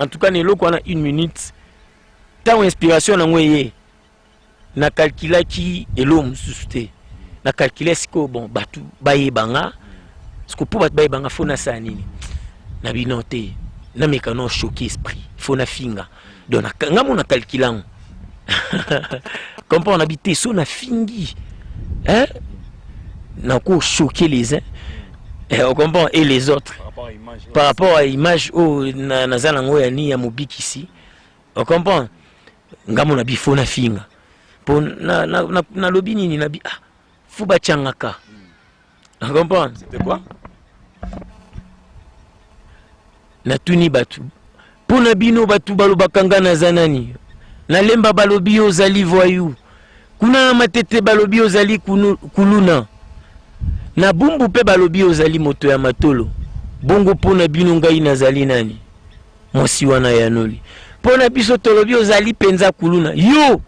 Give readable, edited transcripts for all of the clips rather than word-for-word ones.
en tout cas neloko wana 1 minute tant inspiration na ngoye na calcula ki elo mususu te na calculer siko bon batu bayebanga siko po batu bayebanga fona sa nini na binote na mekano choquer esprit fona finga donc ngamo na calculant comprendre habiter so na fingi hein na ko choquer les uns et on comprend et les autres par rapport à image oh na zala ngoya ni ya mobiki ici on comprend ngamo na bifona finga pour na lobi nini na bi fuba changaka on comprend c'était quoi na tuni batu pour na bino batu balobakanga na zanani na lemba balobi ozali voyou kuna na matete balobi ozali kuluna na bumbu pe balobi ozali moto ya matolo bongo pona bino ngai nazali nani mosi wana yanoli pona biso tolobi ozali penza kuluna yo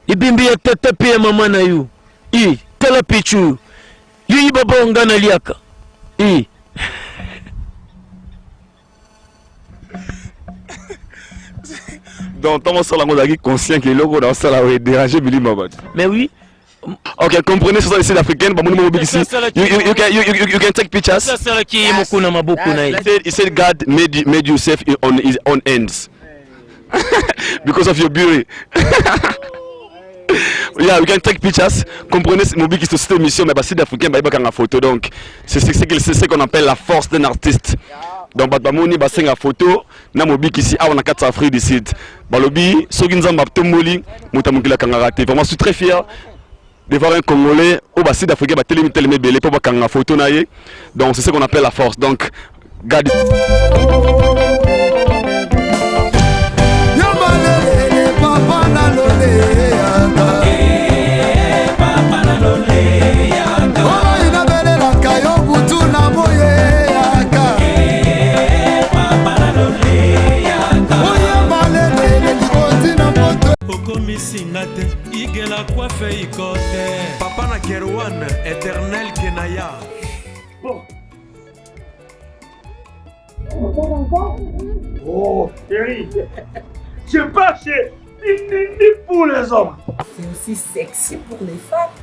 ibimbi ya tata pe ya mama na yo tala pichu yo baba ngana liaka donc tant ça la ngozaki conscient que logo dans ça la déranger Billy Mabat. Mais oui. Ok, comprenez ce sont les Sud-Africains, you can take pictures. He said God made you safe on his own ends because of your beauty. Yeah, you can take pictures. Comprenez Mobi qui cette émission, mais Sud-Africain, une photo. Donc, c'est ce qu'on appelle la force d'un artiste. Donc, Batamoni, bassin à photo, na Mobi qui ici, on a 4 Afrique du Sud. Balobi, Soginza Maptomoli, Moutamukila Kangarate. Vraiment, je suis très fier de voir un Congolais au Sud africain tellement belé pour voir une photo naïe. Donc c'est ce qu'on appelle la force. Donc gardez. Igela coiffe ikote Papa na Kerwan éternel Kenaya. Bon. Oh, chérie. Je pars chez Nini pour les hommes. C'est aussi sexy pour les femmes.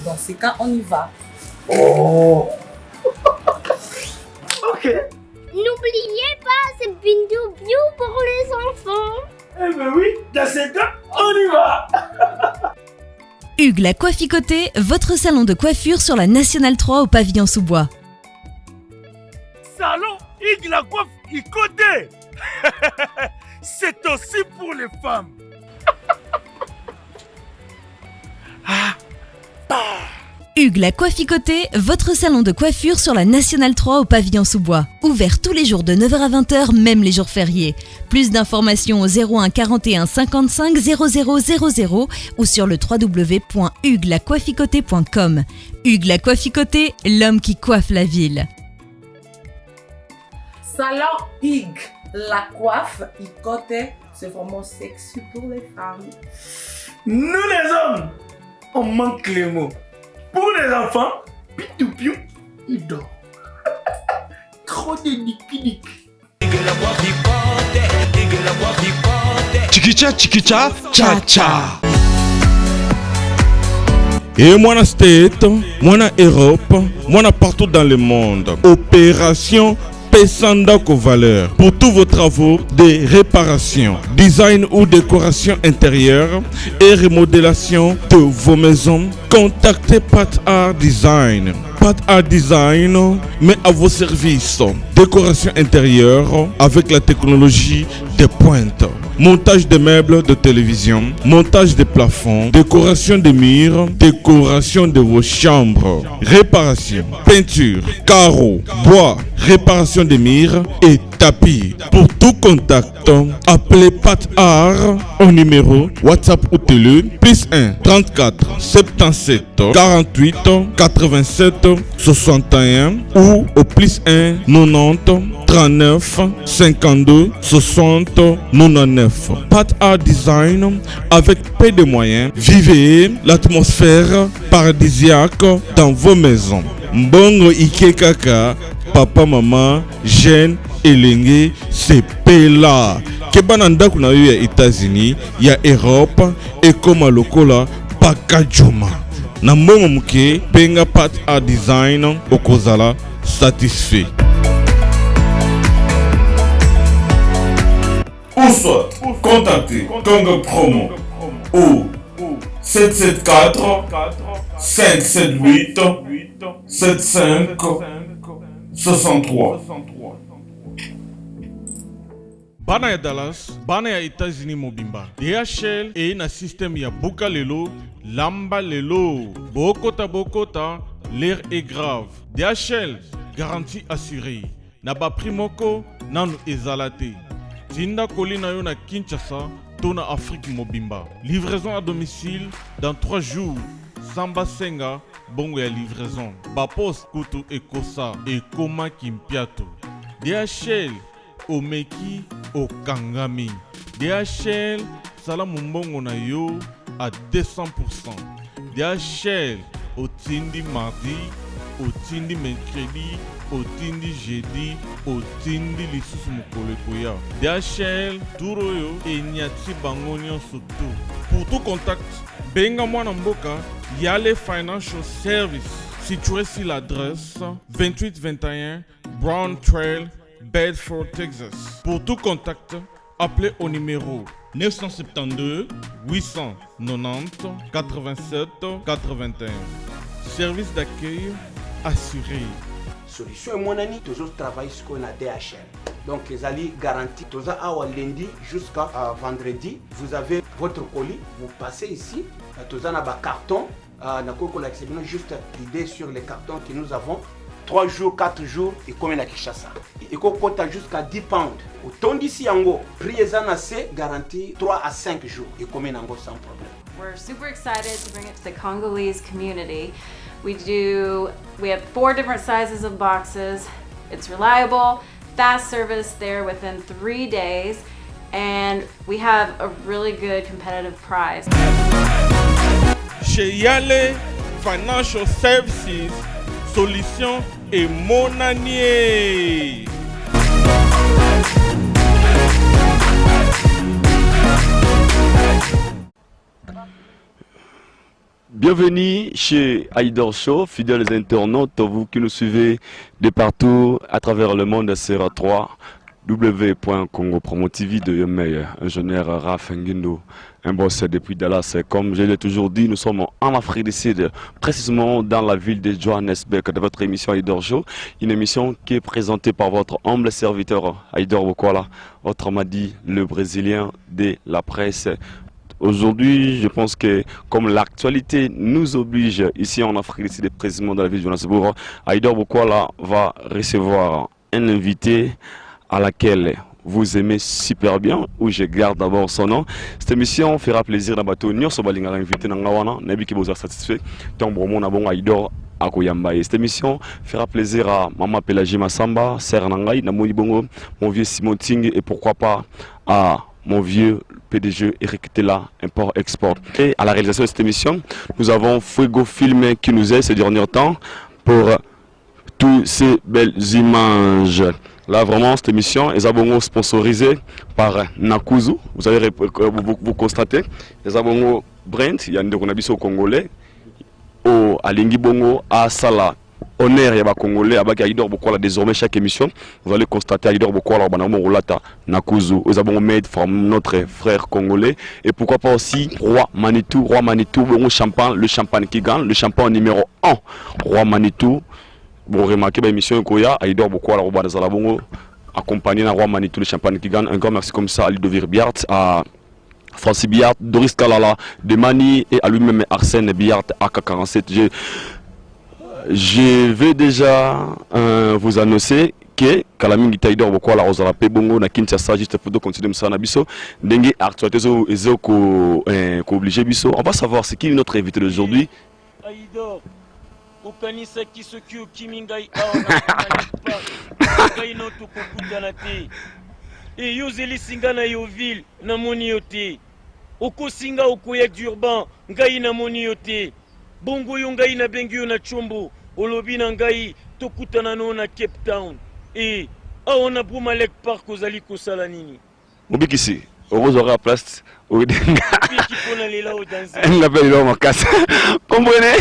Dans ces cas, on y va. Oh. Ok. N'oubliez pas, c'est Bindou Biou pour les enfants. Eh ben oui, dans ces cas, on y va. Hugues la Coifficoté, votre salon de coiffure sur la Nationale 3 au pavillon sous-bois. Salon Hugues la Coifficoté. C'est aussi pour les femmes. Hugues la Coifficoté, votre salon de coiffure sur la Nationale 3 au pavillon sous-bois. Ouvert tous les jours de 9h à 20h, même les jours fériés. Plus d'informations au 01 41 55 00 00 ou sur le www.huguelacoifficoté.com. Hugues la Coifficoté, l'homme qui coiffe la ville. Salon Hugues la Coifficoté, c'est vraiment sexy pour les femmes. Nous les hommes, on manque les mots. Pour les enfants, pitou-piou, il dort. Trop de niki-niki. Chikicha, chikicha, cha-cha. Et moi, State, moi, Europe, moi, partout dans le monde. Opération Pesandako Valeur. Pour tous vos travaux de réparation, design ou décoration intérieure et remodélation de vos maisons, contactez Pat Art Design. Pat Art Design met à vos services décoration intérieure avec la technologie de pointe. Montage de meubles de télévision, montage de plafonds, décoration de murs, décoration de vos chambres, réparation, peinture, carreaux, bois, réparation de murs et tapis. Pour tout contact, appelez Pat Art au numéro WhatsApp ou télé +1 34 77 48 87 61 ou au +1 90 39 52 60 99. Pat Art Design avec peu de moyens. Vivez l'atmosphère paradisiaque dans vos maisons. Mbongo Ike Kaka, papa, maman, jeunes elenge sepela keba na ndako na yo ya États-Unis ya Europe ekoma lokola pakajuma na mbongo muke penga pat a design okozala satisfait. Ou soit contactez Congo Promo au 774 578 75 63. Bana ya Dallas, bana ya États-Unis mobimba. DHL et na système ya Buka lelo, lamba lelo. Bokota, l'air est grave. DHL, garantie assurée. Na ba primoko, nanu ezalate. Tinda kolina yo na Kinshasa, tona Afrique mobimba. Livraison à domicile dans 3 jours. Samba Senga, bongo ya livraison. Bapos Kutu Ekosa et Koma Kimpiato. DHL, Omeki, Okangami. DHL, Salamu Mbongo na yo à 200%. DHL, Otindi mardi, Otindi mercredi, Otindi jeudi, Otindi lisusu mokolo ekoya. DHL, Turoyo et Nyati Bangonion surtout. Pour tout contact, benga mwana mboka Yale Financial Service, situé sur l'adresse 2821 Brown Trail, Bedford, Texas. Pour tout contact, appelez au numéro 972 890 87 81. Service d'accueil assuré. Solution et mon ami toujours travaille sur la DHL. Donc les alliés garantis tous à lundi jusqu'à vendredi. Vous avez votre colis, vous passez ici. Tous à un carton. Juste l'idée sur les cartons que nous avons. 3 jours, 4 jours et combien à Kinshasa. Et qu'on compte jusqu'à 10 pounds. Autant d'ici en gros, prix est garanti 3 à 5 jours et combien en gros sans problème. We're super excited to bring it to the Congolese community. We have 4 different sizes of boxes. It's reliable, fast service there within 3 days, and we have a really good competitive price. Chez Yale Financial Services, solution et monanier. Bienvenue chez Haïdor Show, fidèles internautes, vous qui nous suivez de partout à travers le monde sur 3 w.congo promo TV de Yomeyer, ingénieur Raph Nguindo, un boss depuis Dallas. Comme je l'ai toujours dit, nous sommes en Afrique du Sud, précisément dans la ville de Johannesburg, de votre émission Haïdor Show, une émission qui est présentée par votre humble serviteur Haïdor Bokwala, autrement dit le Brésilien de la presse. Aujourd'hui, je pense que comme l'actualité nous oblige ici en Afrique du Sud, précisément dans la ville de Johannesburg, Haïdor Bokwala va recevoir un invité à laquelle vous aimez super bien, où je garde d'abord son nom. Cette émission fera plaisir à bateau Nyon Sobalinga invité Nangawana, Nabi qui vous a satisfait. Tant bon mon abon Haïdor à Koyambaye. Cette émission fera plaisir à Maman Pélagie Massamba, Serre Nangaï, Namouni Bongo, mon vieux Simon Ting et pourquoi pas à mon vieux PDG Eric Tela, import-export. Et à la réalisation de cette émission, nous avons Fuego Film qui nous aide ces derniers temps pour toutes ces belles images. Là, vraiment, cette émission est sponsorisée par Nakuzu. Vous allez vous constater. Les abonnés Brent, il y a un au Congolais, au Alingi Bongo, à Sala. Honneur et Congolais, avec Haïdor Bokwala désormais chaque émission, vous allez constater Haïdor Bokwala Rolata Nakuzu. Nous avons made from notre frère congolais et pourquoi pas aussi Roi Manitou, bon champagne, le champagne qui gagne, le champagne numéro 1, Roi Manitou. Bon, remarquez l'émission Koya, Haïdor Bokwala Robana Zalabongo, accompagné d'un Roi Manitou, le champagne qui gagne. Un grand merci comme ça à Ludovic Biart, à Francis Biart, Doris Kalala, de Mani et à lui-même Arsène Biart, AK47. Je vais déjà vous annoncer que Kalamingi Haïdor Bokwala Rosala Bongo na Kinshasa juste pour continuer à biso dengue actualité zo ko obligé biso. On va savoir c'est qui notre invité d'aujourd'hui. Haïdor okanisa kisoki okimingai awa ngai no tokokutana te e yozeli singa na yo ville na moni yo te okosinga okoya d'urban ngai na moni yo te bongo yo ngai na bengi yo na chombo olobi na ngai tokutana no na Cape Town e on a pour Malek Park aux Ali Kosala Nini. Mobiki ici. Heureuse aura la place. On l'appelle là, on casse. Comprenez?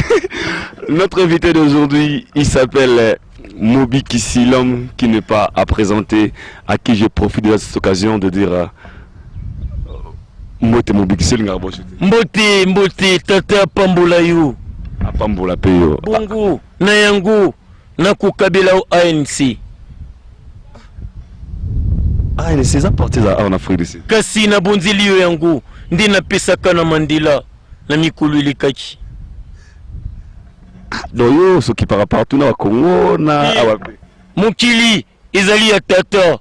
Notre invité d'aujourd'hui, il s'appelle Mobiki ici, l'homme qui n'est pas à présenter, à qui je profite de cette occasion de dire Mbote Mobiki ici, Mbote, tata Pambola yo. Pambola peyo. Bongo, Nayango, Nakukabela ANC. Ah, il est parti en Afrique d'ici. Kasi na bonzili yo yango, ndi na pesaka na Mandela, na mikulu ilikaki. Donc yo, ce qui part partout na Congo, na awape. Mokili, ezali ya tata.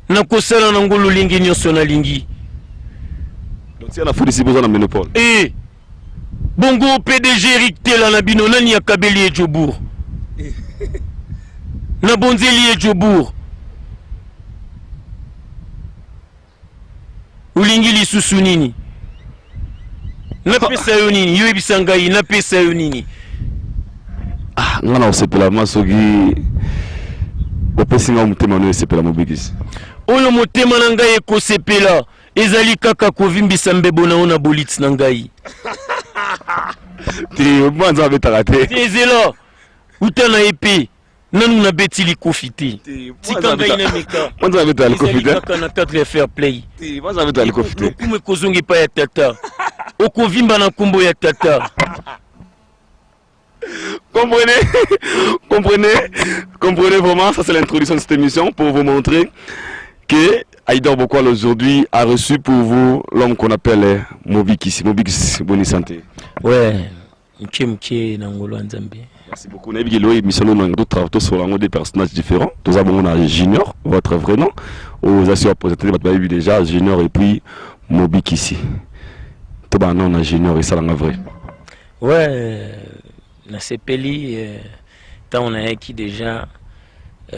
Na kosala na ngolo lingi nyonso na lingi. Donc si on a fait ici besoin de monopole. Eh, bongo PDG Eric Tela na bino nani ya Kabeli et Jobour. Na bonzeli et Jobour. Ulingi lisusu nini? Napesa yo nini? Yo ebisa ngai napesa yo nini? Ah, ngana osepela masogi. Opesinga mutema no esepela mobikisi. Oyo motema na ngai ekosepela ezali kaka kovimbisa mbebo na ona bolits na ngai. Ti mwanza betaka te. Ezela utana epe nanu na betili kofite. Tika ngai na meka. Mwanza betali kofite. Kaka na 4 fair play. Ti mwanza betali kofite. Kume kozongi pa ya tata. Okovimba na kumbo ya tata. Comprenez vraiment, ça c'est l'introduction de cette émission pour vous montrer que Aïdor Bokwal aujourd'hui a reçu pour vous l'homme qu'on appelle Mobiki. Mobiki, bonne santé. Ouais, mkie Nangolo Nzambe. Merci beaucoup. Nous avons émission d'autres travaux sur des personnages différents. Nous avons un Junior, votre vrai nom. Aux assureurs présentés, vous avez vu déjà Junior et puis Mobiki ici. Tout le monde a Junior et ça c'est vrai. Ouais, na sepeli tant on a qui déjà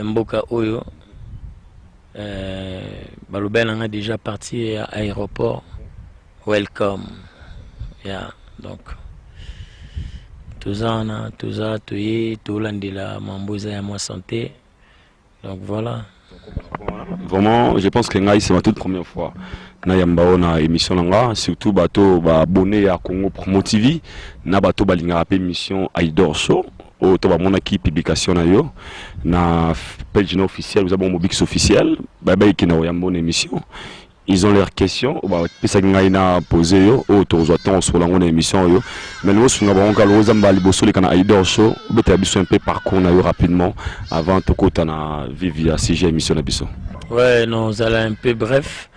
Mboka Oyo. Balobel a déjà parti à l'aéroport. Welcome. Yeah, donc. Tozana, Toza, Toye, Tolandela, Mamboza et moi santé. Donc voilà. Vraiment, je pense que c'est ma toute première fois. Nayambao na émission nga, surtout bateau abonné à Congo Promo TV, na bateau balinga rapé émission Aïdor Show. Au to ba monaki publication na yo na page officielle, nous avons Mobix officiel, baba qui na yambo émission. Ils ont leurs questions, pesa ngaina poser yo autour de sur la émission yo. Mais nous sur ngaba ngalo zamba liboso le kana Aïdor Show, beta biso un peu parcours na yo rapidement avant to kota na vivre à CG émission na biso. Ouais, non, ça là un peu bref.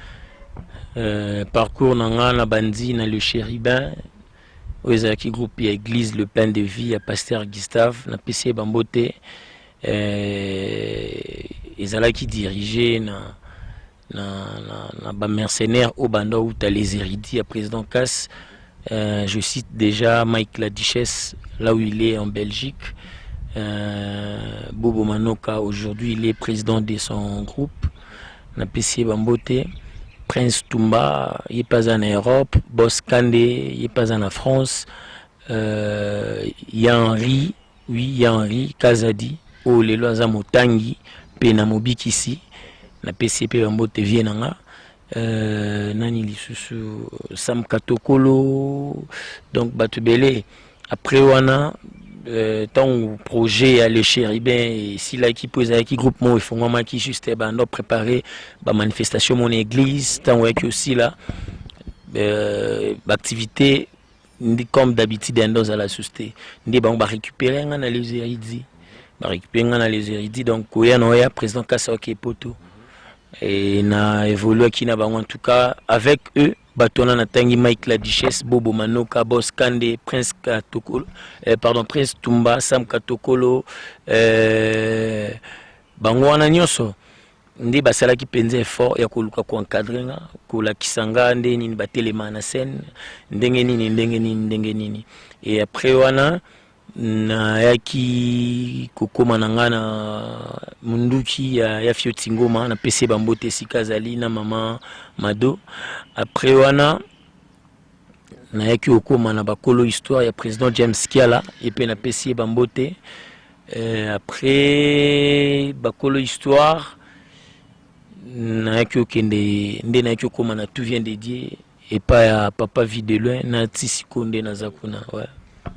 Parcours na bandi na le chérubin. Qui groupe église le pain de vie à pasteur Gustave na PC Bambote. Ils allaient qui dirigeaient na mercenaires au bando où t'as les érudits à président Cass. Je cite déjà Mike la Duchesse là où il est en Belgique. Bobo Manoka aujourd'hui il est président de son groupe na PC Bambote. Prince Tumba, il n'est pas en Europe. Boss Kandé, il n'est pas en France. Henri, oui, Henri Kazadi, oh les lois à Motangi, Penamobik ici, na PCP Bambote Vienanga, Nani Lisusu, Sam Katokolo, donc Batubele. Après, on a tant projet à l'échéribin et si l'équipe posait qui groupement ils font vraiment qui juste préparer la manifestation mon église tant aussi là l'activité comme d'habitude dans la société on va récupérer les érudits donc il y a président Kassaoke Poto et na évolué qui n'a en tout cas avec eux Batona Natangi Mike la Duchesse, Bobo Manoka, Boss Kande, Prince Prince Tumba, Sam Katokolo, Bangwana Nyoso. Ndi basala ki penze fort ya koluka ko encadrer nga ko la kisanga nde nini batelema na scène ndenge nini et après wana na yaki kokoma nanga na munduki ya Fioti Ngoma na PC Bambote Sikazali na mama Mado. Après wana na yaki okoma na bakolo histoire ya président James Kiala et puis na PC Bambote Après bakolo histoire na okende nde na koma na tout vient dédié et pas à papa vit de loin na Tsisikonde na zakuna. Ouais.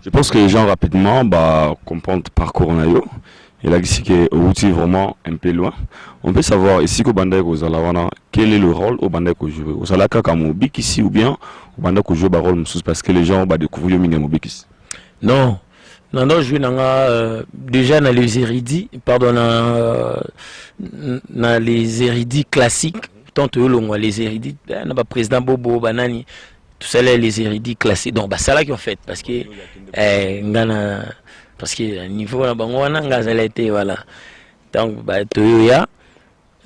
Je pense que les gens rapidement comprennent le parcours nayo. Et là ici que outil vraiment un peu loin. On peut savoir ici qu'au bandai aux alawana quel est le rôle au bandai que je veux. Aux alaka comme mobik ici ou bien au bandai que je veux rôle parce que les gens vont découvrir minga mobik ici. Non. Non, non, je vais déjà dans les érudits, pardon, dans les érudits classiques, tant que les érudits, le président Bobo, Banani, tout ça, les érudits classiques. Donc, c'est là qu'ils ont fait, parce que, niveau, voilà. Donc, Toyoya,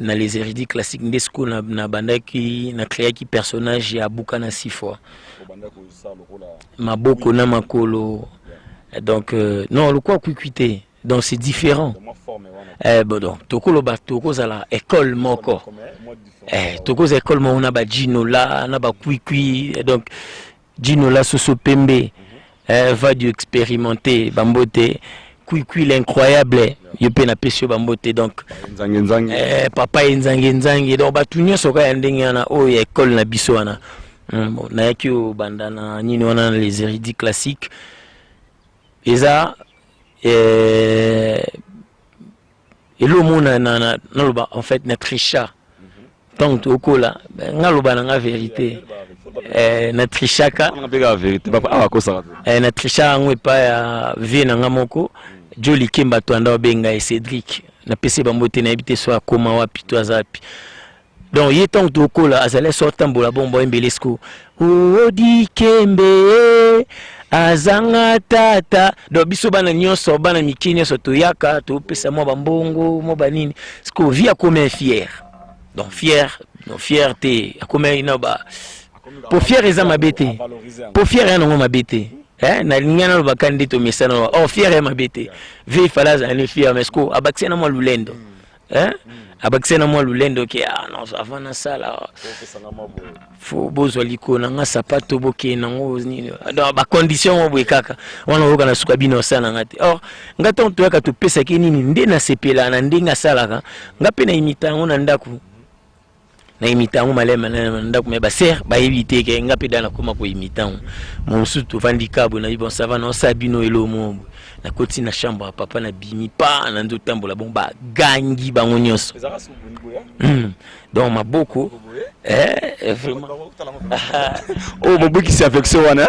dans les érudits classiques, Ndesco, na bandaki, na créé qui personnage, il y a beaucoup na 6 fois. Maboko na makolo. Donc, non, le quoi cuité. Donc, c'est différent. Bon, donc, toko za la école moko. Toko za école mo, on a ba Ginola, on a ba Kwikwi. Donc, Ginola Soso Pembe va du expérimenter Bambote. Kwikwi l'incroyable. Yope na pesio Bambote. Donc, papa Nzange. Donc, ba tunyo soka yandenge na o école na biso wana. Bon, na yaki o bandana nini wana les érudits classiques. Et ça, et le monde en fait n'a tricha. Tant que au là, n'a la vérité. N'a tricha ka. La vérité. N'a tricha on est pas vie n'a moko. Joli Kemba Toanda Benga et Cédric. N'a PC Bambote n'a habité soit comment wapi toi zapi. Donc il est temps que au là, azalé sortant bola bombo embelesco. Odi Kembe. Azanga tata do biso bana nyonso bana mikini so toyaka to pesa mo bambongo mo banini sko via comme fier donc fierté comme ina ba pour fier eza mabete pour fier ena ngo mabete na lingana lo bakandi to mesana oh fier ema mabete ve falaza ne fier mesko abaksena mo lulendo abaksena mo lulendo ke non avant ça là faut bozwa likona nga sapato boke nango ni dans ba condition bo kaka wana oka na suka bino sana ngati or ngata on toyaka to pesa ke nini nde na sepela na ndinga salaka ngape na imitango na ndaku na imitango malema na ndaku me ba ser ba éviter ke ngape dana koma ko imitango mon sutu vandikabo na bon ça va non sabino elo mo na koti na chambre papa na bimi pa na ndo tambola bon ba gangi bango nyonso donc maboko vraiment oh mon bouki c'est avec ça wana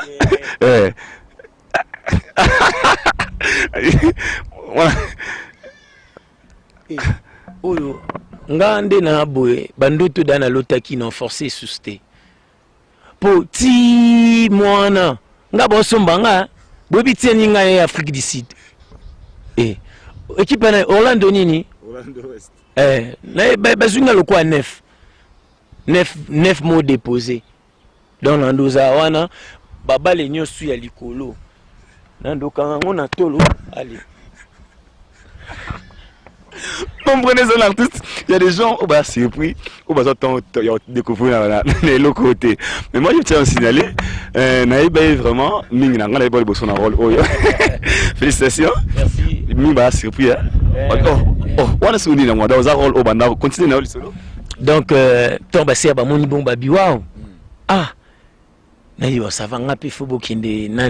oyo ngande na boye bandutu dana lotaki non forcé susté poti mwana ngabo sombanga bobi tieni nga Afrique du Sud équipe na Orlando nini Orlando West na bazunga le quoi 9 mots déposés dans l'andoza wana baba le nyosu ya likolo nando kango na tolo allez. Comprenez un artiste, il y a des gens au bas surpris, au bas découvrir les côtés. Mais moi je tiens à signaler, naïbe vraiment, mingi na ngala ibole bosso na rôle oyo. Félicitations. Merci. Mingi ba surpris hein. Wana se undina ngwa da rôle au banda continue na solo. Donc tomba se ba moni bon babi wow. Na yo ça va ngapi fo bokende na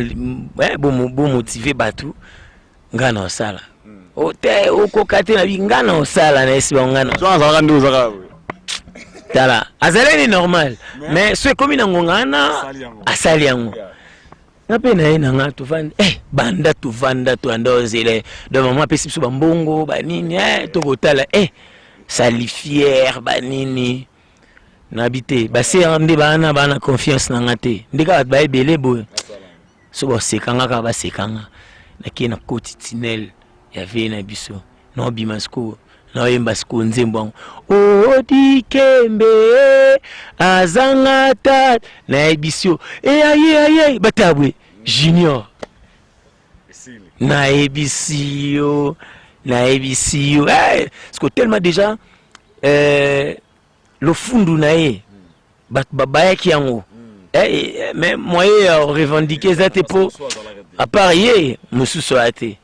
bon motiver batu ngana sala. Ote okokate na bingana osala na esi bangana zanga ndoza tala azaleni normal mais ce comme na ngongana asali yango ngape na ina nga to vanda banda to vanda to andozele de maman pesi biso bambongo banini to kotala sali fier banini nabité base ande bana confiance na ngate ndika ba ebele boy so bo sekanga ka ba sekanga na kina quotidien ya vena biso no bimasko no yembasko nzembo odi Kembe azanga ta na ebisio aye batabwe junior na ebisio parce que tellement déjà le fundu na e baba yaki yango mais moyen revendiquer ça te pour à part hier mususu ate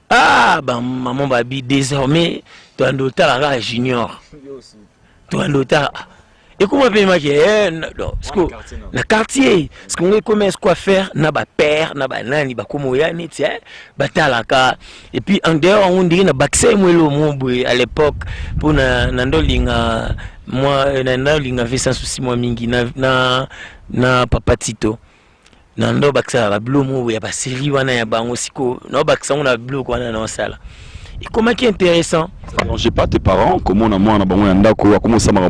Ah, bah, maman babi, désormais, tu as un la junior. Tu as un et comment payer ma na quartier, parce qu'on commence quoi faire, na ba père, na ba nani, ba komo ya ni tiens, ba talaka. Et puis en dehors on dit na baxé moi le mobwe à l'époque pour na ndolinga moi na ndolinga fait sans souci moi mingi na papa Tito. Na ndo baksa ba blue mobwe ya ba série wana ya bango siko, no baksa on a blue quoi na sala. Et comment qui est intéressant? Non, j'ai pas tes parents, comment on a moi comment ça m'a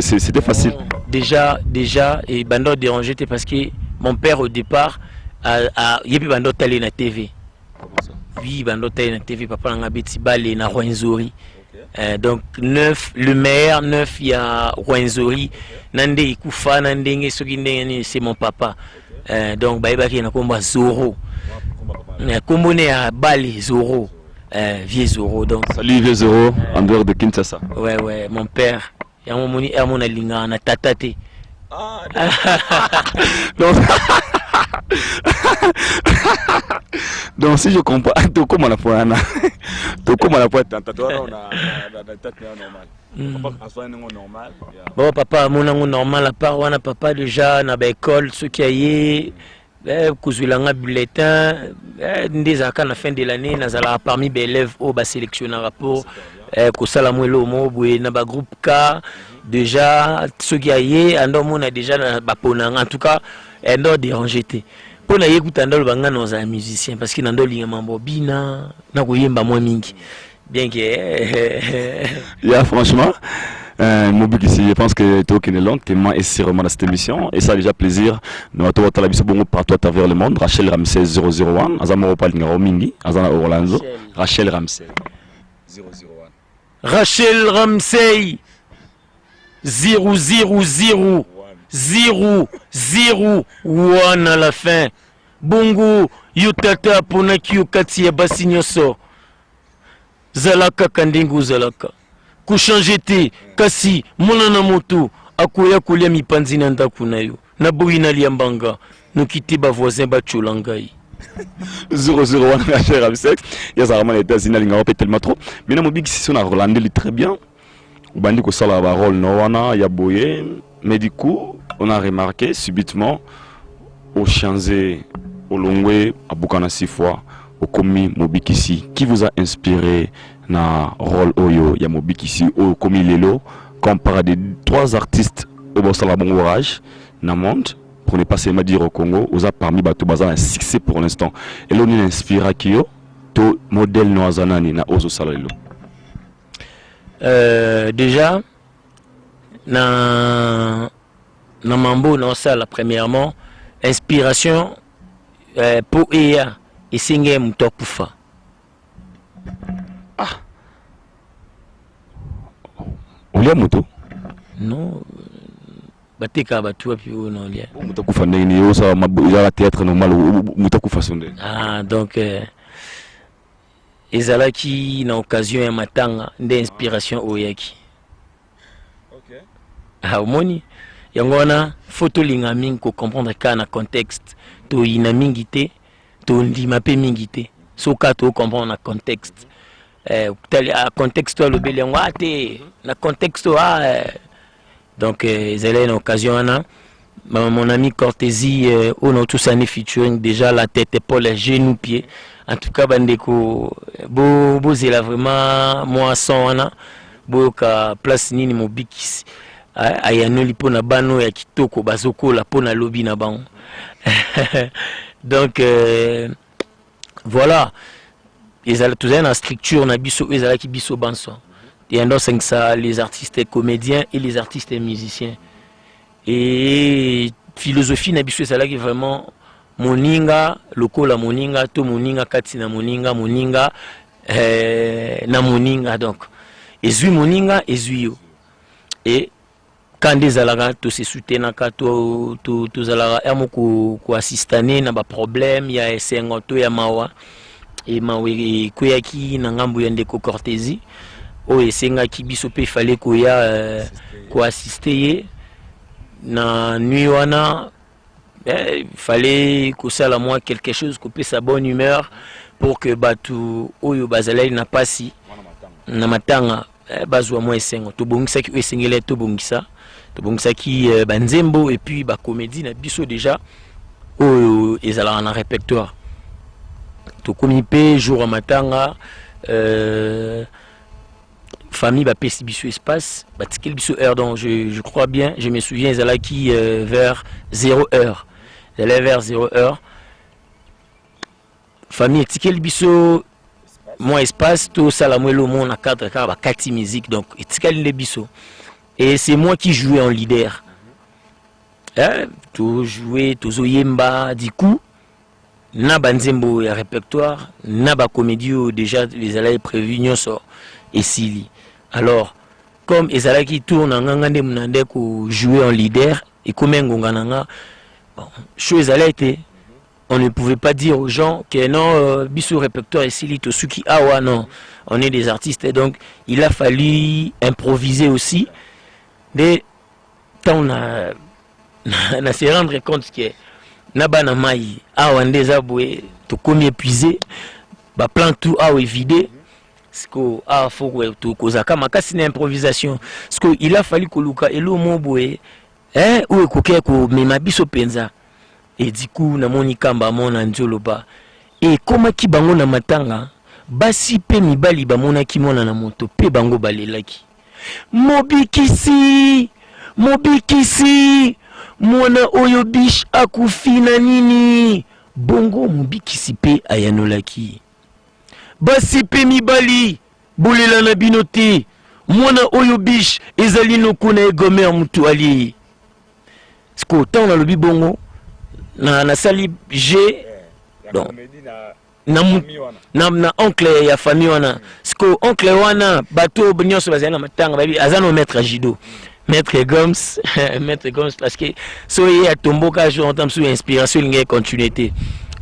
c'était facile. Déjà, et Bando dérangé parce que mon père au départ il y a Bando télé na TV. Oui, Bando télé na TV, papa n'a bêti balé na Rwenzori. Donc le maire 9 il y a Rwenzori, Nande Ikufa, Nande Sogindé, c'est mon papa. Donc Baïba qui na combat Zoro. Comboné à Bali Zoro. Vieux Zoro donc. Salut Vieux Zoro, en dehors de Kinshasa. Ouais, mon père. Il y a mon alinga na tatate. Donc si je comprends, tu comment la fois na, tu comment la fois normal. Bon papa, mon ango normal à part wana papa déjà na ba école ceux qui aillé kuzulanga bulletin des à la fin de l'année nazala parmi les élèves au bas sélectionné rapport kosala mwelo mo boye na ba groupe K déjà ceux qui aillé ando mona déjà na ba ponanga en tout cas ndo dérangé té pona yekuta ndo banga nos musiciens parce que ndo linga mambo bina na koyemba moi mingi bien que yeah, franchement Mobik ici, je pense que tu es long, tu es sûrement dans cette émission et ça a déjà plaisir. Nous avons la vision partout à travers le monde. Rachel Ramsey 001, Azamoro Palinga Mingi, Azana Orlando, Rachel Ramsey 001. Rachel Ramsey 000 001 à la fin. Bongo Yutata Ponaki Kati ya Basinyoso. Zalaka Kandingu Zalaka. Kushangete kasi monana moto akoya kolia mipanzi na ndako na yo na boyi na liambanga nokiti ba voisin ba cholangai 001 la chère Ramsey il y a vraiment les États-Unis linga pas tellement trop mais na Mobik si on a Rolandé très bien au bandi ko sala ba rôle no wana ya boye mais du coup on a remarqué subitement au Chanzé au Longwe à Bukana 6 fois au Komi Mobik ici qui vous a inspiré na rôle oyo ya Mobik ici au Komi Lelo comparé des 3 artistes au Bossala bon courage na monde pour ne pas seulement dire au Congo aux a parmi bato bazana un succès pour l'instant et l'on inspira kio to modèle no azanani na ozo salelo déjà na mambo na sala premièrement inspiration pour Eya et Singé Mutokufa. Ah. Olia moto? Non. Bateka batua puis non lia. Mutokufa ndeni yo sa ma théâtre normal Mutokufa sonde. Ah donc ezalaki na occasion ya matanga nde inspiration oyaki. OK. Ah omoni yangona photo linga mingi ko comprendre ka na contexte to ina mingi te to ndima pe mingi te soka to comprendre na contexte à contexte le belengo ate na contexte donc ezala une occasion na mon ami Cortési on a tous année featuring déjà la tête épaule les genoux pieds en tout cas bandeko bo zela vraiment moi son na bo ka place nini Mobik ayanoli pona bano ya kitoko bazokola pona lobby na bango donc voilà ils ont tous une structure na biso ils qui biso banso et en donc ça les artistes et comédiens et les artistes et musiciens et philosophie na biso ça là qui vraiment moninga lokola moninga to moninga kati na moninga na moninga donc ezui moninga ezui yo et quand des alaga to se soutenir to zalaga amo ko assistane na ba problème ya esengo to ya mawa et mawe koyaki na ngambu ya ndeko Cortési o esenga ki biso pe fallait koya ko assister na nuit wana il fallait que ça la moi quelque chose couper sa bonne humeur pour que batu oyo bazaleli na pasi na matanga bazwa mo esengo to bongisa ki esengele to bongisa ki banzembo et puis ba comédie na biso déjà oyo ezala na répertoire to komipe jour matanga famille ba pesi biso espace batikeli biso heure donc je crois bien, je me souviens ezala qui vers 0 heure. Elle est vers 0 heure. Famille tikeli biso mon espace tout ça la moelle au monde à 4 musique donc tikeli le biso et c'est moi qui jouais en leader. Tout jouer tout zoyemba du coup na banzembo ya répertoire na ba comédie déjà les allaient prévu nyonso et sili. Alors comme ezala qui tourne nganga nde munande ko jouer en leader et comme ngonga nanga bon chose allait été on ne pouvait pas dire aux gens que non biso répertoire et sili to suki awa non on est des artistes et donc il a fallu improviser aussi de temps na se rendre compte que nabana mai awa ndeza boye to komi épuisé ba plan tout awa vidé ce que a faut que to kozaka makasi na improvisation ce que il a fallu koluka elo mo boye ou ekoke ko mema biso penza et du coup na moni kamba mona nzoloba et koma ki bango na matanga basi pe mibali ba mona ki mona na moto pe bango balelaki mobikisi mwana oyo bish akufina nini bongo mobikisi pe ayanolaki basi pe mibali bolela na binote mwana oyo bish ezali nokuna egomer mutu ali sko tant na lobi bongo na sali G donc na oncle ya famille wana sko oncle wana bato nyonso bazana matanga babi azano maître judo Maître Goms parce que soyez à tomboka je entends sous inspiration une continuité.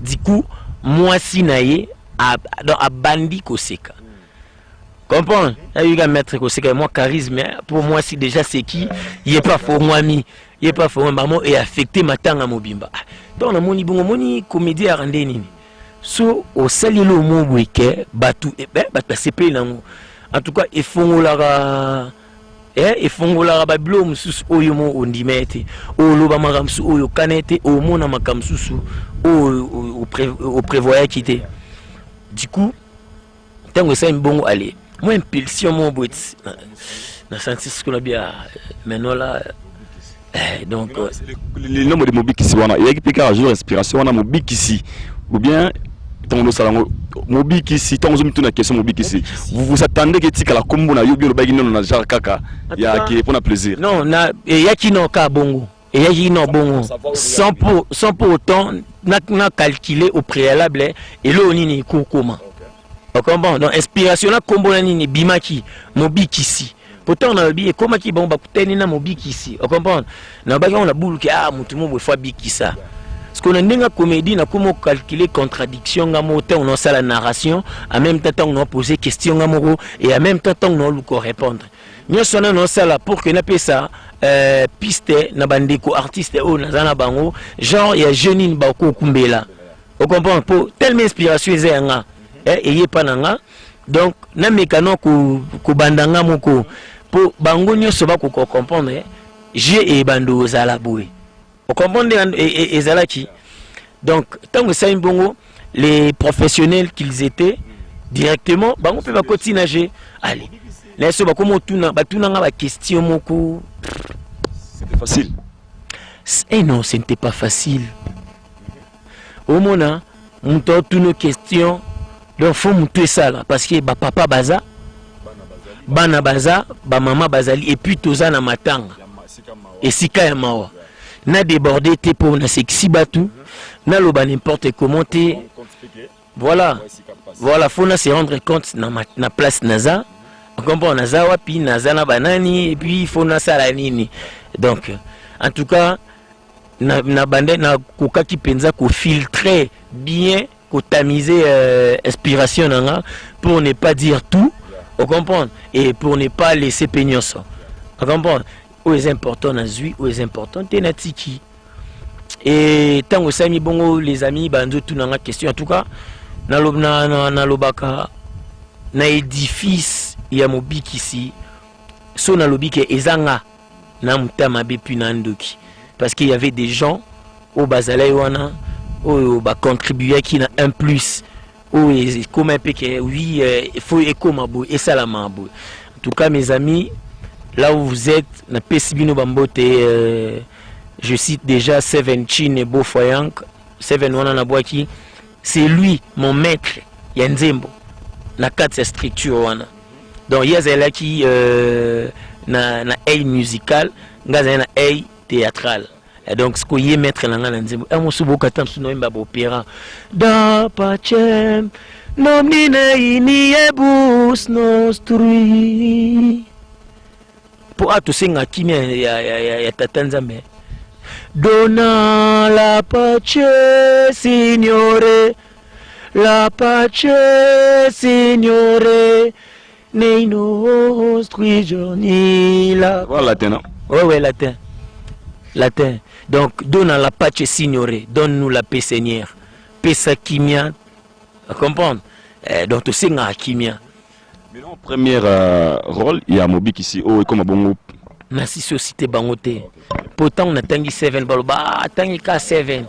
Du coup, moi si naie à bandi koseka. Comprends? Il y a Maître Koseka moi charisme pour moi si déjà c'est qui, il est pas fort moi mi, il est pas fort maman et affecté matanga mobimba. Donc na moni bongo moni comédie à rendre nini. So au salilo mo weke batu batu CP nango. En tout cas, il faut la et fongola bablo mususu oyo mo ondimete o loba makamsu oyo kanete o mona makamsusu o prévoyait quitter du coup tango ça mbongo aller moi impulsion mon bout na senti ce qu'on a bien maintenant là donc le nombre de mobikisi wana il y a qui pique à jour respiration wana mobikisi ou bien ton salon mobikisi ton zoom tuna question mobikisi vous attendez que tika la kombo na yobi lobaki non na jar kaka ya qui pour na plaisir non na et ya qui non ka bongo et ya qui non bongo sans pour autant na calculer au préalable et lo nini ko comment on comprend donc inspiration na kombo na nini bimaki mobikisi pourtant on a oublié comment qui bon ba kuteni na mobikisi on comprend na ba on a boule que mutu mo fois bikisa. Parce qu'on a une comédie, on a comment calculer contradiction, on a la narration, en même temps on a posé question et en même temps on a répondre. Nous sommes là pour que nous ça piste na bandeko artiste ou na bango genre il y a Jeanine Bako Kumbela. On comprend pour telle inspiration et y pas nanga donc na mécano ko bandanga moko pour bango nyoso ba ko comprendre j'ai et bando zala boy. On comprend et Zalaki. Donc, tant que ça bongo, les professionnels qu'ils étaient, directement, on peut continuer. Allez, laisse moi comment tout na question moko. C'était facile. Eh non, ce n'était pas facile. Au moment on t'a toutes nos questions, donc faut monter ça là parce que papa baza, bana baza, maman bazali et puis toza na matanga. Et sika ya mawa. Na débordé t'es pour na sexy batou na loba n'importe comment t'es voilà faut na se rendre compte na place naza on comprend naza wapi naza na banani et puis faut na sala nini donc en tout cas na bande na kokaki penza ko filtrer bien ko tamiser inspiration nanga pour ne pas dire tout on comprend et pour ne pas laisser peignoso on comprend où est important na zui où est important tenatiki et tant que ça mi bongo les amis banzo tout nanga question en tout cas nalobaka na édifice ya mobikisi so nalobike ezanga na mutama be puis na ndoki parce qu'il y avait des gens au bazalay wana au ba contribuer qui na un plus au comme un peu que oui il faut ekomabo et salamabo. En tout cas mes amis, là où vous êtes na pesibino bambote je cite déjà Seven Chin et Bofoyank Seven wana na boaki, c'est lui mon maître Yanzembo na quatre structure wana. Donc il y a celle qui na aile musical, ngaza na aile théâtral. Et donc ce qu'on y est maître langa Yanzembo. Et moi subo katam suno imba opéra. Da pachem nomine ini ebus nostri. Pour atosenga kimia ya tatanzambe. Dona la pace signore, la pace signore nei nostri giorni. Voilà latin, non? Ouais, latin. Latin. Donc, dona la pace signore, donne-nous la paix Seigneur. Paix sa kimia, comprendre? Donc, tu sais nga kimia. Mais non, premier rôle, il y a Mobik ici, oh, comme un bon groupe. Nasi société bangote. Pourtant on a tangi 7 baloba, tangi ka 7.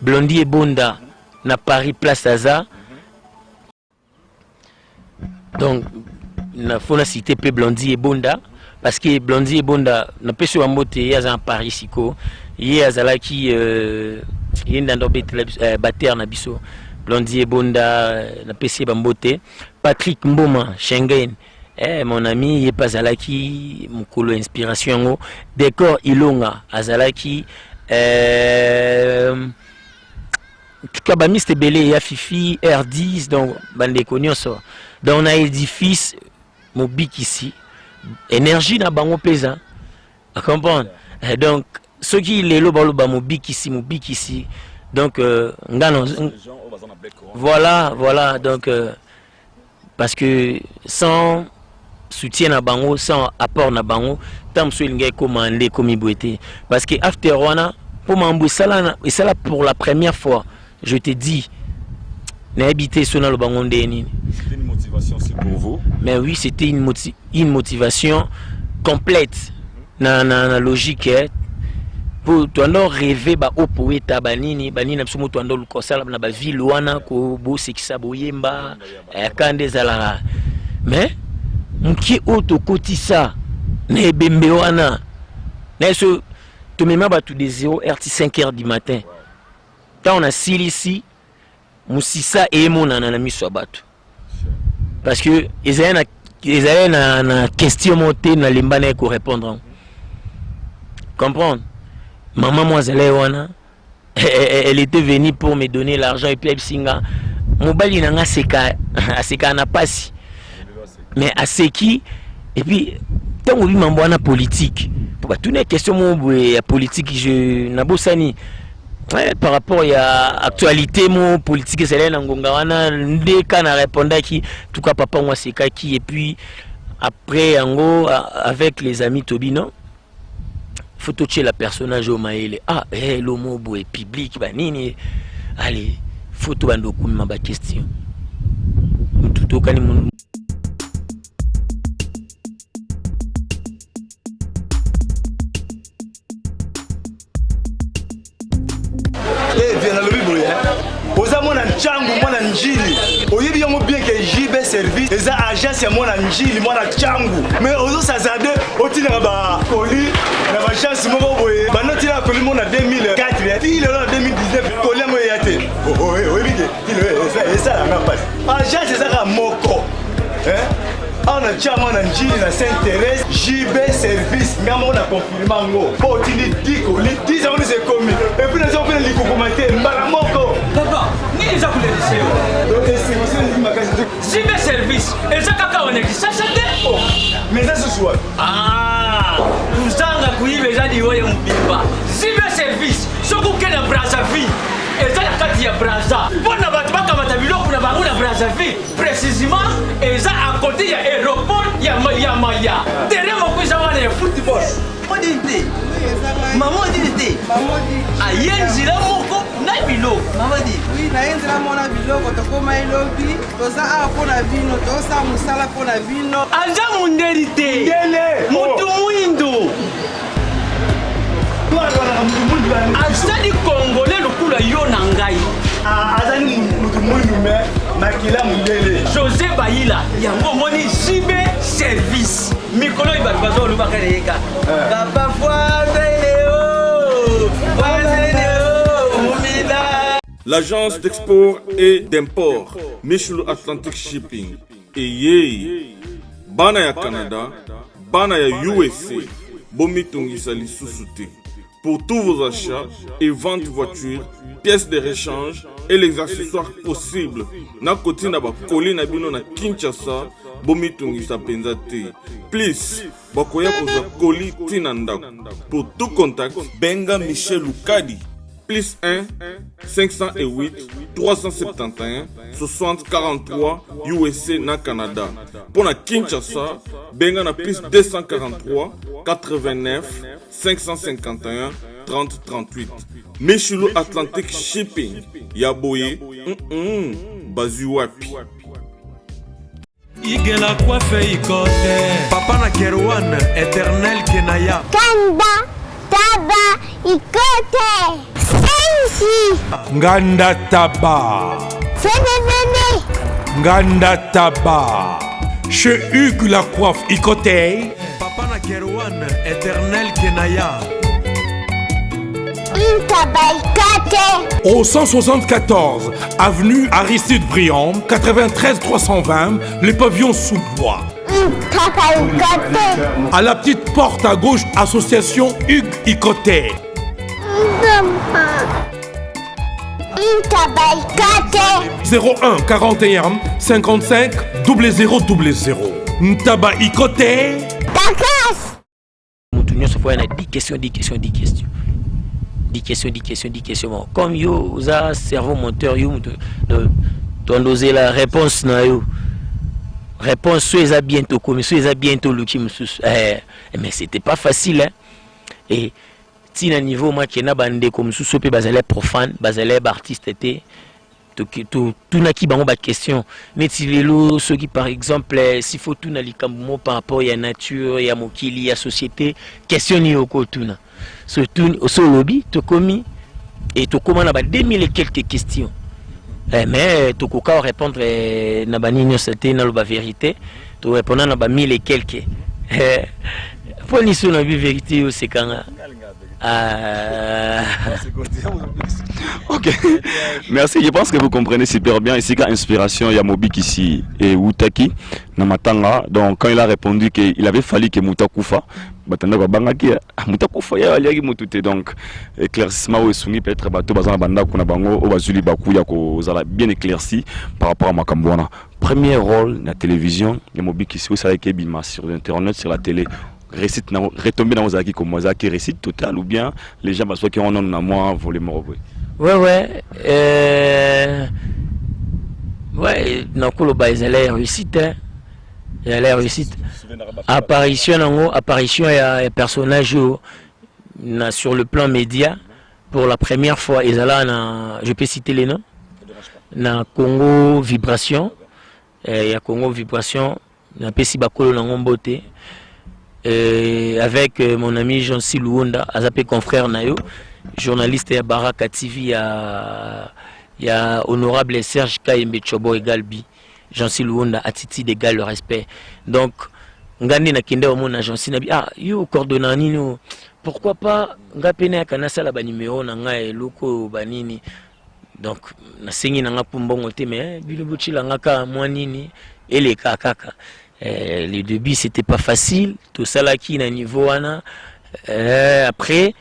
Blondie et Bonda na Paris Place Aza. Donc na fona cité pe Blondie et Bonda parce que Blondie et Bonda na peso ambote ya en Paris siko. Ye azala ki yenda ndo bater na biso. Blondie et Bonda na pesi bambote. Patrick Mboma Schengen. Mon ami, il est pas Azalaki, mon colo inspiration, décor Ilonga, Azalaki, Kabami c'était belé, il y a Fifi, R10, donc, bande connus ça. Donc, on a édifice, mon bic ici, énergie n'a pas mon pesa, à comprendre. Donc, ceux qui les lobalo, mon bic ici, donc, voilà, donc, parce que sans soutien na bango, sans apport na bango, tant que il y commandé comme il parce que after wana pour m'embouer ça et ça là pour la première fois je te dis n'a habité sur le bango ndeni. C'était une motivation c'est pour vous? Mais oui, c'était une motivation complète na logique pour toi non rêver ba au poeta banini absolument toi ndo lukosala na ba ville wana ko bo sekisa boyemba kande zala mais mki auto kotisa ne bembe wana na so to mema ba tout des 0 RT 5h du matin quand on a ici musisa et mona na miso bato parce que ils avaient na question montée na limbana ko répondre comprendre. Maman Moiselle elle était venue pour me donner l'argent et puis elle singa mobali nanga seka na pasi mais à seki et puis tant on lui m'envoie na politique pour toutes les questions mon politique je na bosani par rapport à actualité mon politique c'est là ngonga wana ndeka na répondre qui tout cas papa moi seka qui et puis après en avec les amis Tobino faut toucher la personnage au maïle l'homo est public banini allez photo bando kuma ba question tout kani viens le bible oza mwana nchangu mwana njili oyebi yango bien que JB service eza agence ya mwana njili mwana changu mais ozo sazade otinaka ba koli na ba chance moko boye banoti na koli mona 2004 ti le 2019 koli yango yate oyebi ke eza la même passe agence eza moko on a déjà mon njili na Saint-Thérèse JB service ngamo na confirmer ngo po tindi diko li 10 ans c'est commis et puis les autres les commenter mbala moko papa ni les akule liseo donc c'est moi c'est ma case JB service et ça kaka on est ça oh mais ça ce soir kuzanga kuibe jadi wewe mbimba JB service soko kena Brazzaville eza na kati ya Brazza mpona bato bakamata biloko na bango na Brazzaville précisément eza à côté ya aéroport ya Maya terrain moko eza wana ya football modinte maman dit aye nzela moko na biloko maman dit naenzela mona biloko tokoma elobi toza awa mpona bino tosala mosala mpona bino aza mundeli te mutu mwindu azali kongole lokula yo na ngai azali mutu mwindu me makila mundele José Bayila yango moni jibe service mikolo bato bazolobaka nayeka papa L'agence d'export et d'import Michulu Atlantic Shipping et bana ya Canada, bana ya USA, bomitungisa lisusu te. Pour tous vos achats et ventes de voitures, pièces de rechange et les accessoires possibles, na koti na ba koli na bino na Kinshasa, bomitungisa penza te. Please, bakoya koza koli tina ndako. Pour tout contact, benga Michel Lukadi. Plus 1 508 371 60 43 USA na Canada. Pour la Kinshasa, benga na plus 243 89 551 30 38. Michulu Atlantic Shipping. Yaboye, Bazuapi. Igela coiffe ikote. Papa na Kerwan, éternel Kenaya. Kanda, taba, ikote. Nganda Taba. Nganda Taba. Chez Hugues la coiffe Icotey. Papa na Kerwan, éternel Kenaya. Au 174 avenue Aristide Briand, 93 320, les pavillons sous bois. À la petite porte à gauche, association Hugues Icotey. 01 41 55 0000. Ntaba Ikote. Mutunyo se fois na 10 questions. 10 questions. Comme yo za cerveau moteur yo doser la réponse na yo. Réponse soit bientôt comme soit bientôt le kim mais c'était pas facile hein. Et si na niveau moi qui na bande comme sous pe bazale profane bazale artiste était tout na ki bango ba question mais si lelo ceux qui par exemple s'il faut tout na likambo par rapport à nature ya mokili ya société question ni oko tuna surtout au lobby to komi et to comment na ba 2000 et quelques questions mais to koka répondre na ba nino c'était na la vérité to répondre na ba 1000 et quelques pour ni sur la vérité c'est quand Ok, merci. Je pense que vous comprenez super bien. Ici, quand inspiration, il y a Mobik ici et Outaki, Namatanga. Donc, quand il a répondu qu'il avait fallu que Moutakoufa, donc, éclaircissement ou soumis peut-être bateau bazan banda kuna bango au bazuli baku ya ko zala bien éclairci par rapport à Makambouana. Premier rôle na télévision, il y a Mobik ici, ça avec Bima sur internet, sur la télé. Récite retomber dans Ozaki comme Mozaki récite total ou bien les gens qui ont en moi voler mort. Ouais nakolo ba ezala réussite hein. Il a la réussite apparition ya personnage sur le plan média pour la première fois ezala na je peux citer les noms na Congo Vibration ya Congo Vibration na pesi bakolo na ngombote. Avec mon ami Jean-Cy Luonda, Azapé confrère Nayo, journaliste à Baraka TV, il y a honorable Serge Kayembe Chobo égal Bi, Jean-Cy Luonda, attitude égal le respect. Donc, Ngandi na kende au monde Jean-Cy Nabi, yo coordonnani no, pourquoi pas ngapene akanasa la ba numéro na nga eloko banini. Donc, na sengi na nga pumbongo te mais bilubuchi la ngaka mwanini ele kakaka. Les débuts c'était pas facile, tout ça là qui est à niveau après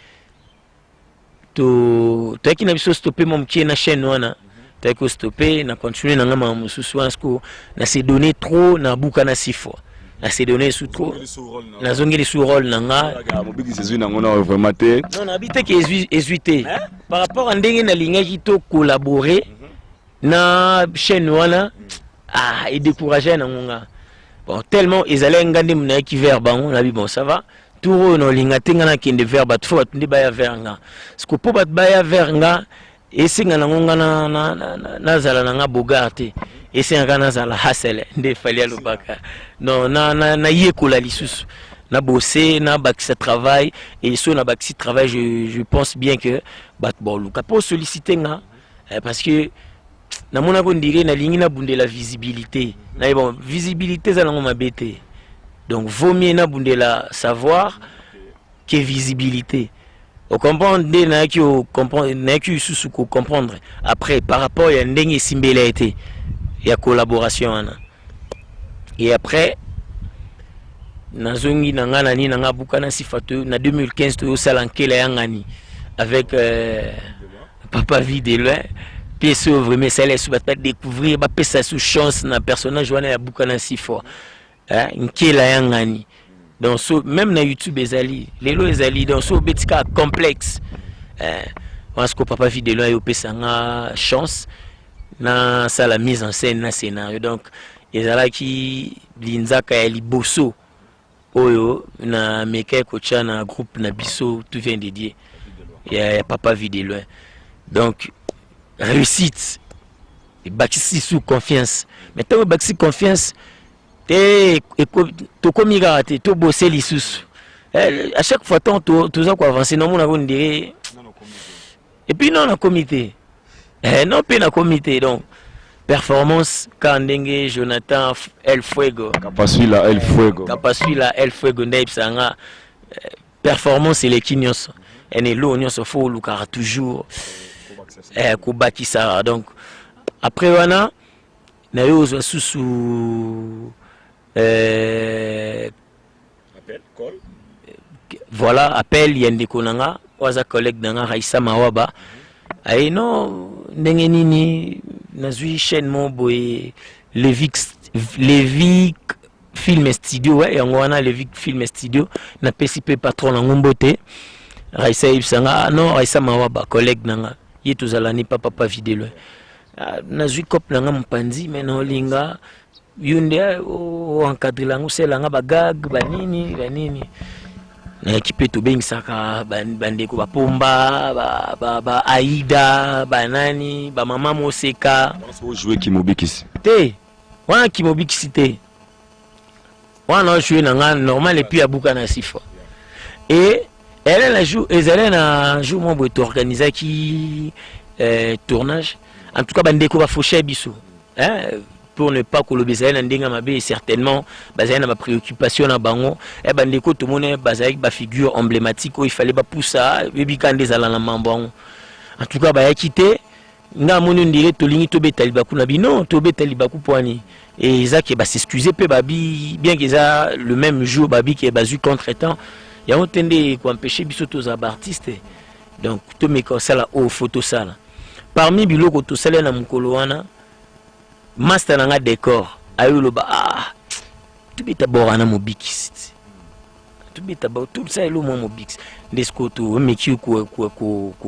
tout qui n'a pas stoppé mon petit na chaîne wana t'as que stoppé na continuer na ngama mususu wansko na se donner trop na buka na 6 fois na se donner sous trop na zongeli sous rôle na nga mobiki c'est na ngona vraiment te non na habité que hésité par rapport à ndenge na linga qui to collaborer na chaîne wana et décourager na ngonga. Bon, tellement ils allaient ngandi mna ki verbe on a dit bon ça va tout no linga tenga na kinde verbe tu faut tu baya verga ce que pour bat baya verga esenga nango nga nazala nanga bogarte esenga nazala hasele nde fali alobaka non na yekola lisusu na bossé na bakisa travail et so na bakisi travail je pense bien que bon luka pour solliciter nga parce que na mona ko ndire na lingi na bunde la visibilité na bon visibilité za nango mabete donc vaut mieux na bunde la savoir que visibilité. Au comprendre, n'a que sous comprendre. Après, par rapport à une similarité, il y a collaboration. Et après, nazongi nanga ni nanga bukana sifatu na 2015 to salankela yangani avec Papa Vidéloin. Puis c'est vraiment ça les sous pas découvrir ba pesa sous chance na personnage wana ya bukana sifo. Nkela yangani. Donc même na YouTube ezali lelo ezali donc so betika complexe parce que Papa Vidéloin yo pesanga chance na ça la mise en scène na scénario donc ezala ki linzaka ya liboso oyo na meke kocha na groupe na biso tout vient dédié ya Papa Vidéloin donc réussite et bâti sous confiance maintenant bâti confiance to komika te to bosser lisusu à chaque fois tant tout ça quoi avancer non on dirait et puis non na comité non pe na comité donc performance Kandenge Jonathan El Fuego Capasuila El Fuego ndaipsanga performance les kinyos ene lo nyos fo lukara toujours ko bakisa donc après wana na yo zo susu voilà appel yende konanga waza collègue nanga Raissa Mawaba ay non ndenge nini nazui chaîne mon boy Levic Film Studio ouais yango wana Levic Film Studio na PCP patron na ngombote Raissa ibsanga non Raissa Mawaba collègue nanga yetuzalani Papa Vidéloin nazui cop nanga mpanzi mena linga yunde o encadrer lango selanga bagag banini na équipe to beng saka bandeko bapomba ba Aida banani ba mama Moseka on jouer Kimobikisi te wana Kimobikisi te wana jouer nanga normal et puis abuka na sifo et elle a joué ezale na jour mon boto organiser qui tournage en tout cas bandeko ba faucher biso pour ne pas que le besaï n'endenga mabe certainement basaï na ma préoccupation na bango et bandeko tout monde basaï ba figure emblématique où il fallait ba poussa bebi kande zala na mambon en tout cas ba ya quitté nga moni ndire to lingi to betali ba kuna bino to betali ba kupwani et ça qui ba s'excuser pe babi bien que ça le même jour babi qui bazu contre-temps ya ontende ko empêcher biso to za artiste donc to me ko sala au photo sala parmi biloko to sala na mukolo wana master nanga décor ayolo ba tu bita borana mobikisi tu bita ba tout ça elo mo mobikisi ndesko to meki ko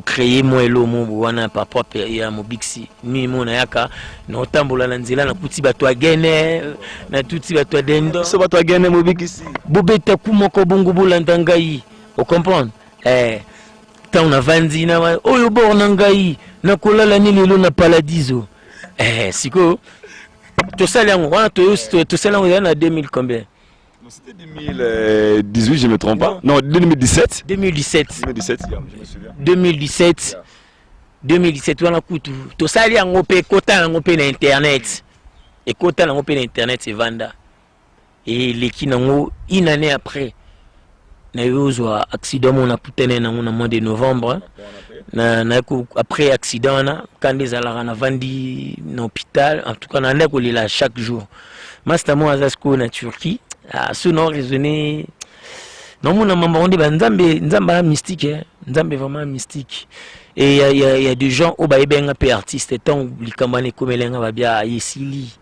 créer mo elo mo wana par propre ya mobikisi ni mo na yaka no tambola na nzela na kuti bato agene na tuti bato dendo so bato agene mobikisi bobeta kumoko bongo bolanda ngai o comprendre tant na vandi na oyo borna ngai na kolala ni lelo na paladizo siko to salango wana to salango yana 2000 combien? C'était 2018 je me trompe pas. Non 2017. 2017 je me souviens. 2017 wana kutu to salango pe kota nango pe na internet et kota nango pe na internet c'est vanda et leki nango une année après na yozwa accident mon aputene nango na mois de novembre na après accident na quand des alara na vandi na hôpital en tout cas na ndeko lila chaque jour master mo azasko na Turquie ce non raisonné non mon maman de nzamba mystique nzambe vraiment mystique et il y a des gens au baïbenga pe artiste tant likambane komelenga ba bia yesili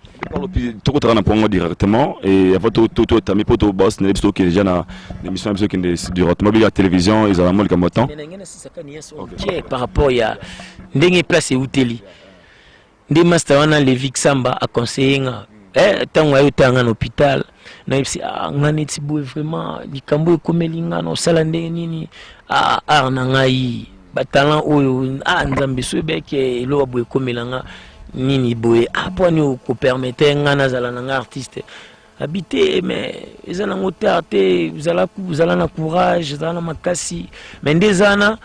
tout le monde directement et avant tout mes potes boss ne sont qui déjà na l'émission qui est directement la télévision ils ont mal comme temps par rapport ya ndenge place uteli ndi master wana Levic Samba a conseillé tant ayo tanga na hôpital na ipsi ngani tibu vraiment likambo komelinga no sala ndenge nini na ngai batalan oyo nzambe so beke elo boye komelanga nini boye aponi ko permettre ngana zala nga artiste habiter mais ezala ngotarte zala na courage zala na makasi mais ndezana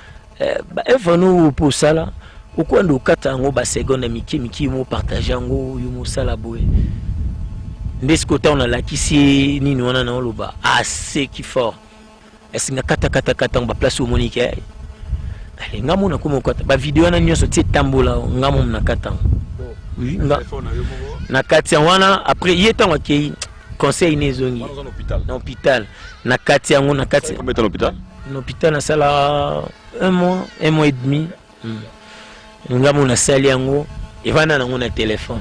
evano pour sala okwanda okata ngo ba seconde miki mo partager ngo yo mo sala boye ndesko ta on la kisi nini wana na loba assez qui fort esinga kata ba place au monique allez ngamo na komo kata ba video na nyoso ti tambola ngamo na kata oui na kati wana après yeta ngaki conseil nezongi na hôpital na kati yango na kati combien de temps l'hôpital l'hôpital na sala un mois et demi ngamo na sali yango evana nango na téléphone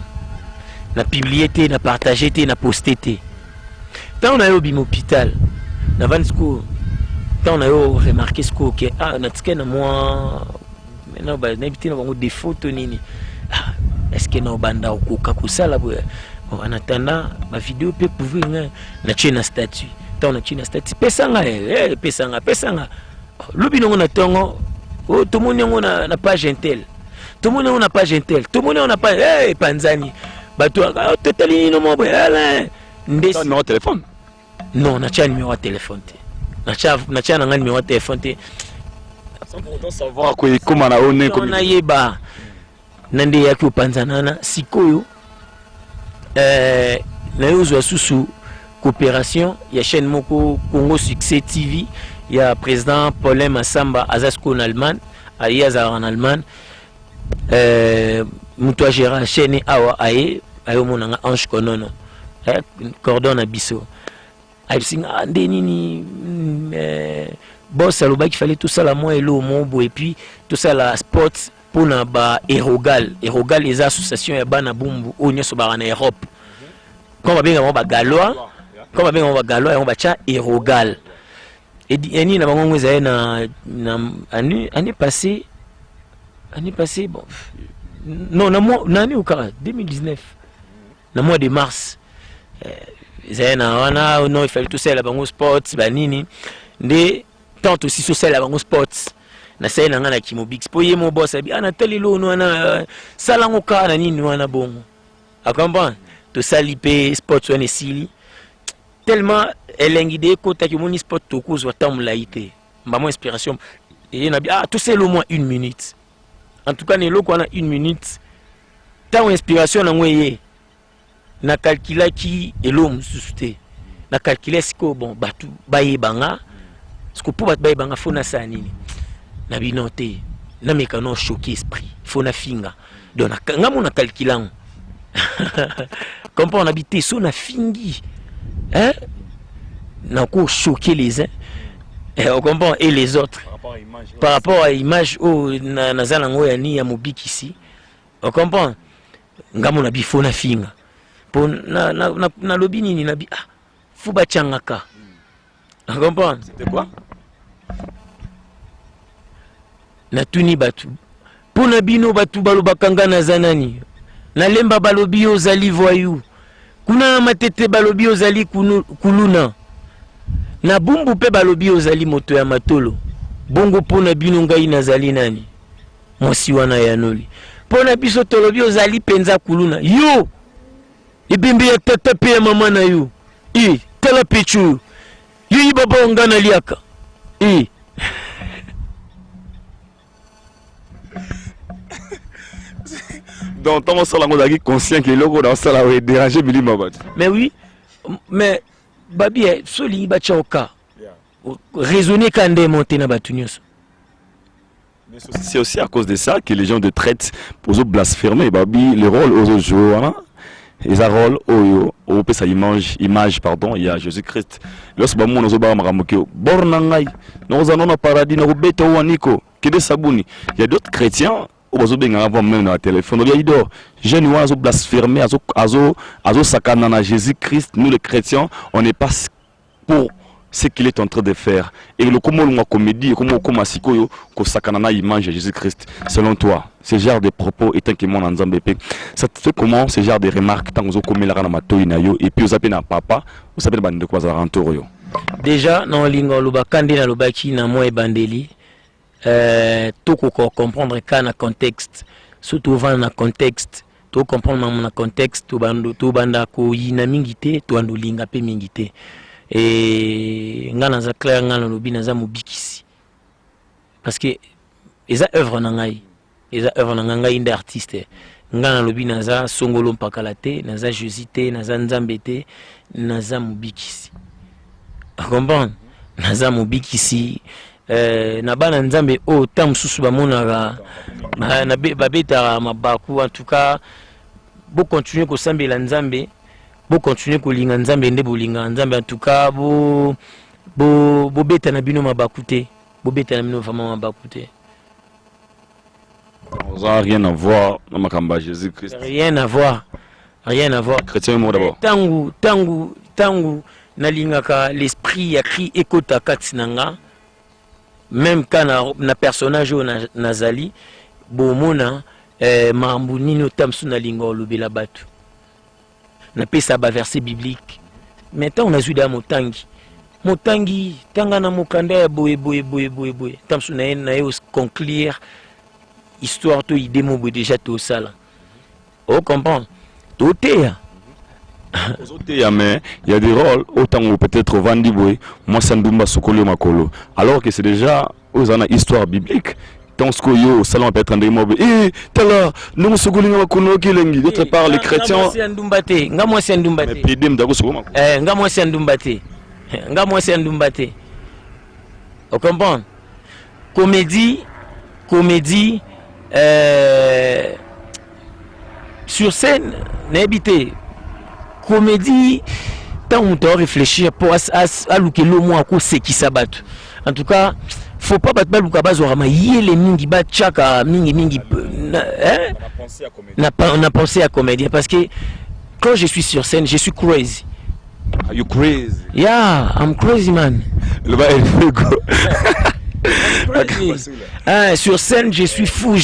na publier te na partager te na poster te tant on a eu bim hôpital na vansko tant on a eu remarqué ce que na tike na moi maintenant ba na biti na bango des photos nini est-ce que na banda okoka kosala boye bon en attendant ma vidéo peut couvrir na china statut tant on a china statut pesanga pesanga lobi nango na tongo oh tout le monde na page intel tout le monde na page intel tout le monde na page panzani bato totali no mo boye ndesi numéro de téléphone non na cha numéro de téléphone te na cha na numéro de téléphone te sans pour autant savoir ko comment na one comme na yeba nande yaki opanzanana sikoyo na yozo susu coopération ya chaîne moko Congo Succès TV ya président Paulin Massamba azasko en Allemagne ayaza en Allemagne muto gérant chaîne awa aye ayo monanga ange konono cordon na biso aysinga ndenini boss aloba qu'il fallait tout ça la moi et l'eau mon et puis tout ça la sport pour na ba Erogal les associations ya bana bumbu onyo so ba na Europe comme bien ba galois comme bien ba galois et on ba cha Erogal et ni na bango ngeza na année passée bon non nani ukara 2019 na mois de mars zena wana non il fallait tout ça la bango sports banini nde tant aussi social la bango sports na sai na ngana kimobix po ye mo boss abi ana telelo no na salango ka na nini wana bongo akomba to salipe sports wana sili tellement elengide ko ta ki moni sport to kuzo tamulaite mbamo inspiration et na bi tout c'est le moins 1 minute en tout cas ne loko na 1 minute tant inspiration na ngoye na calcula ki elom susute na calculer siko bon batu baye banga siko pour bat baye banga fona sa nini na binote na mekano choquer esprit fona finga donc ngamo na calculant comprendre habiter so na fingi na ko choquer les uns on comprend et les autres par rapport à image oh na zalango ya ni ya mobiki ici on comprend ngamo na bifona finga pour na lobi nini na bi faut bachangaka on comprend c'était quoi na tuni batu pona bino batu balobaka nga na zanani na lemba balobi ozali voyou kuna matete balobi ozali kuluna na bumbu pe balobi ozali moto ya matolo bongo pona bino ngai nazali nani mosi wana ya noli pona biso tolobi ozali penza kuluna yo ibimbi ya tata pe ya mama na yo tala pechu yo ibaba ngana liaka donc tant ça la ngaki conscient que logo dans ça la déranger Billy Mabat mais oui mais babi soli ba choka raisonner quand démonter na batunyoso c'est aussi à cause de ça que les gens de traite pour blasphémer babi le rôle aux joueurs hein? Ils ont rôle au sa image pardon il y a Jésus-Christ lorsque ba mono zo ba maramoke borna ngai nous allons au paradis na beto waniko kede sabuni il y a d'autres chrétiens au benga avant même na téléphone il y a idor jeune wa zo blasphémer azo sakana na Jésus-Christ nous les chrétiens on n'est pas pour ce qu'il est en train de faire et le comment la comédie comment sikoyo ko sakana na image de Jésus-Christ selon toi ce genre de propos est un qui mon ensemble ça te fait comment ce genre de remarques tant que comme la na matoi na yo et puis vous appelez na papa vous appelez bande quoi za rentour yo déjà non lingo loba kande na loba ki na moi bandeli tout comprendre quand na contexte surtout vendre na contexte tout comprendre na contexte tout banda ko yina mingité tout andolinga pe mingité et ngana za clair ngana lobi na za mobikisi parce que eza œuvre na ngai inde artiste ngana lobi na za songolo mpakala te na za josité na za nzambe te na za mobikisi comprendre na za mobikisi na bana nzambe o tam susu bamonaka na babeta mabaku en tout cas bo continuer ko sambela nzambe bo continuer ko linga nzambe nde bolinga nzambe en tout cas bo beta na bino mabaku te bo beta na bino vraiment mabaku te. Ça n'a rien à voir dans Makamba Jésus-Christ. Rien à voir. Chrétien mot d'abord. Tangu nalingaka l'esprit a cri ekota katsinanga. Même quand na personnage nazali bomona mambu nino tamsu na linga olobela batu. Na pesa ba verset biblique. Maintenant on a zuda motangi tanga na mokanda ya boye tamsu na conclure histoire to idemo déjà tout ça là. On comprend. Tout est mais il y a des rôles autant où peut-être Vandi Boy, moi Sandumba Sokolo Makolo. Alors que c'est déjà aux ana histoire biblique. Tant ce yo salon peut être en démo et tala nous Sokolo Makolo Kelengi d'autre part les chrétiens ngamo Sandumbate mais pidem dago Sokolo ngamo Sandumbate on comprend. Comédie sur scène n'habité comédie tant on doit réfléchir pour à l'ouquelo moi à c'est qui s'abat en tout cas faut pas battre baluka bazorama yele mingi ba chaka mingi on a pensé à comédien parce que quand je suis sur scène je suis crazy. Are you crazy? Yeah, I'm crazy man. Le bas sur scène je suis fou,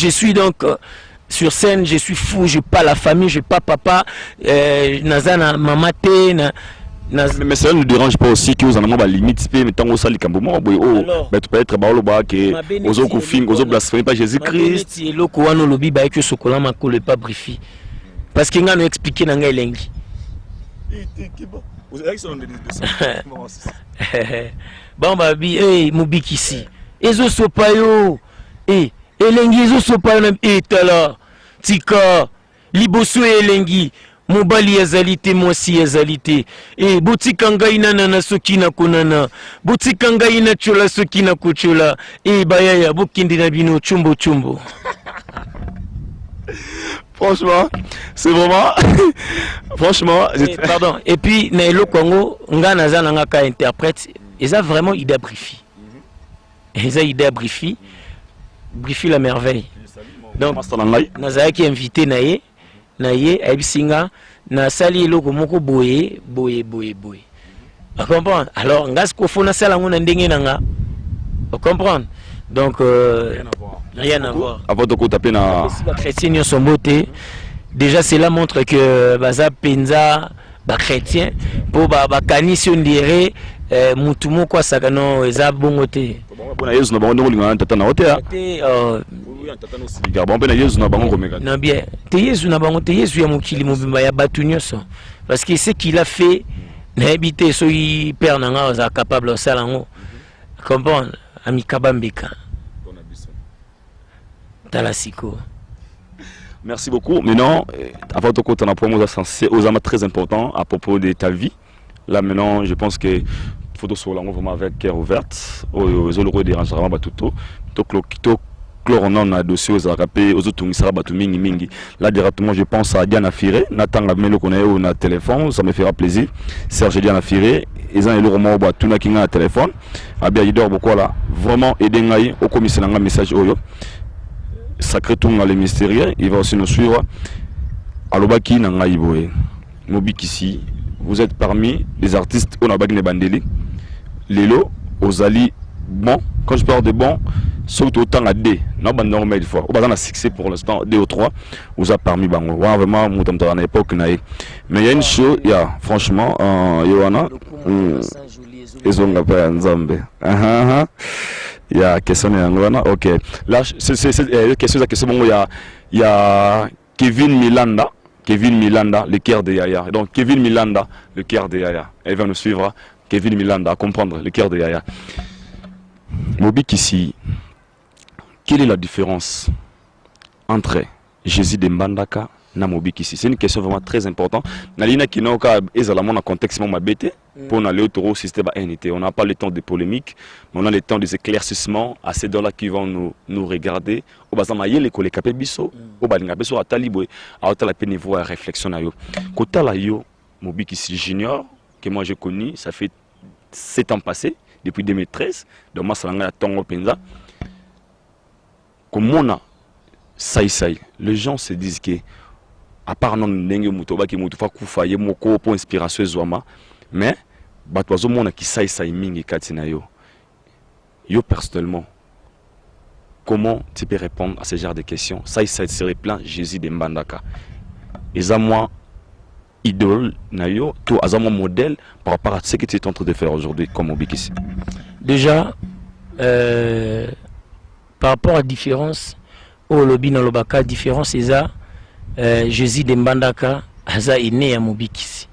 sur scène je suis fou, j'ai pas la famille, j'ai pas papa, nazana mamate mais ça ne dérange pas aussi que vous en avez la limite mais tant que ça les camboumons tu peux être baolo ba que aux autres films aux autres blasphèmes pas Jésus-Christ et le koano lobi ba que sokola makolo pas brifi parce que ngano expliquer na ngai lengi bon babi mobikisi ezo sopayo elengi ezo sopayo na etala tika liboso elengi mobali yazali te mwasi yazali te botika ngai na soki na konana botika ngai na chola soki na kochola bayaya bokindi na bino chumbo. Franchement, c'est vraiment franchement pardon et puis na elo Congo nga nazana nga ka interprète eza vraiment idée brifi. Eza idée brifi la merveille. Donc nazaya qui invité na ye abisinga na sali eloko moko boye. On comprend. Alors ngas ko fona sala ngona ndenge nanga. On comprend. Donc rien à voir. Avant de taper na chrétien sont beauté. Déjà cela montre que baza penza ba chrétien pour ba kanisi ondire mutumo kwa sakano eza bongote. Bona Yesu na bango ngolinga tata na hotel. Bon ben Yesu na bango komeka. Non bien. Te Yesu na bango te Yesu ya mokili mobimba ya batu nyonso. Parce que ce qu'il a fait na habité so y père nanga za capable sala ngo. Comprendre amikabambeka. Talasiko. Merci beaucoup. Maintenant, avant de continuer, on a promo aux amas très important à propos de ta vie. Là maintenant, je pense que photo sur la vraiment avec cœur ouverte. Aux autres dérangera vraiment tout. On a dossier aux arapés, aux autres mingi. Là directement, je pense à Diana Firé. Nathan Gamelo qu'on a eu au téléphone, ça me fera plaisir. Serge Diana Firé, ils ont eu le roman au tout na téléphone. Abia Yidor beaucoup là, vraiment aider ngai au commissaire un message oyo. Sacré tout dans les mystérieux, il va aussi nous suivre. Alobaki nanga iboé. Mobikisi, vous êtes parmi les artistes on a bagné bandeli. Lelo, Ozali, bon, quand je parle de bon, surtout autant à D, non, bah normal il faut. On a succès pour l'instant, 2 ou 3, vous a parmi bango. Ouais, vraiment, mon temps à l'époque naïe. Mais il y a une chose, il y a franchement, Yohana, ils ont appelé un Nzambe. Il y a question ok. Là, c'est question bon, il y a Kevin Milanda, le cœur de Yaya. Donc Kevin Milanda, le cœur de Yaya. Elle va nous suivre. Kevin Milanda, à comprendre le cœur de Yaya. Mobik ici, quelle est la différence entre Jésus de Mbandaka na Mobik ici? C'est une question vraiment très importante. Nalina qui n'a pas un contexte mabete pour aller au système NT. On n'a pas le temps de polémique, mais on a le temps des éclaircissements à ces gens-là qui vont nous regarder. Au bas de les collègues capé biso, au bas de biso à talibé, à la peine voir réflexion na yo. Côté là yo, Mobik ici junior que moi j'ai connu, ça fait 7 ans passés depuis 2013. Donc moi ça l'a tongo penza. Comme on a saï, les gens se disent que à part non ndenge mutoba ki mutufa kufa ye moko pour inspiration zoma, mais bato bazomona ki saï mingi katina yo. Yo personnellement, comment tu peux répondre à ce genre de questions? Saï sur le plan Jésus de Mbandaka. Et ça moi idole na yo, tout à mon modèle par rapport à ce que tu es en train de faire aujourd'hui comme Mobik ici. Déjà par rapport à la différence, au lobby dans le baka, différence c'est ça, Jésus de Mbandaka, Aza est né à Mobik ici.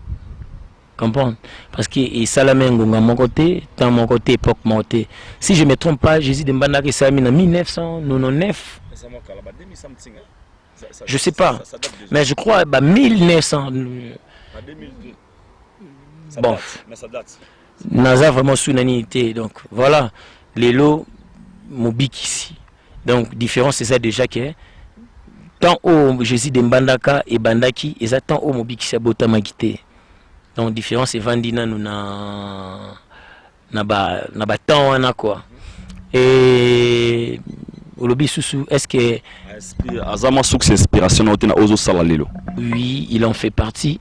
Comprendre? Parce que ça la même à mon côté, dans mon côté, époque montée. Si je ne me trompe pas, Jésus de Mbandaka, ça a mis en 1999. Je ne sais pas, mais je crois 1900. Bon, Naza vraiment sous unanimité. Donc voilà, les lots Mobik ici. Donc différence c'est ça déjà que tant au Jésus de Mbandaka et Bandaki et ça tant au Mobik ici à Botamagité. Donc différence c'est Vandina nous na temps quoi. Et au lobby sous est-ce que Azama souk inspiration na ozo salalelo? Oui, il en fait partie.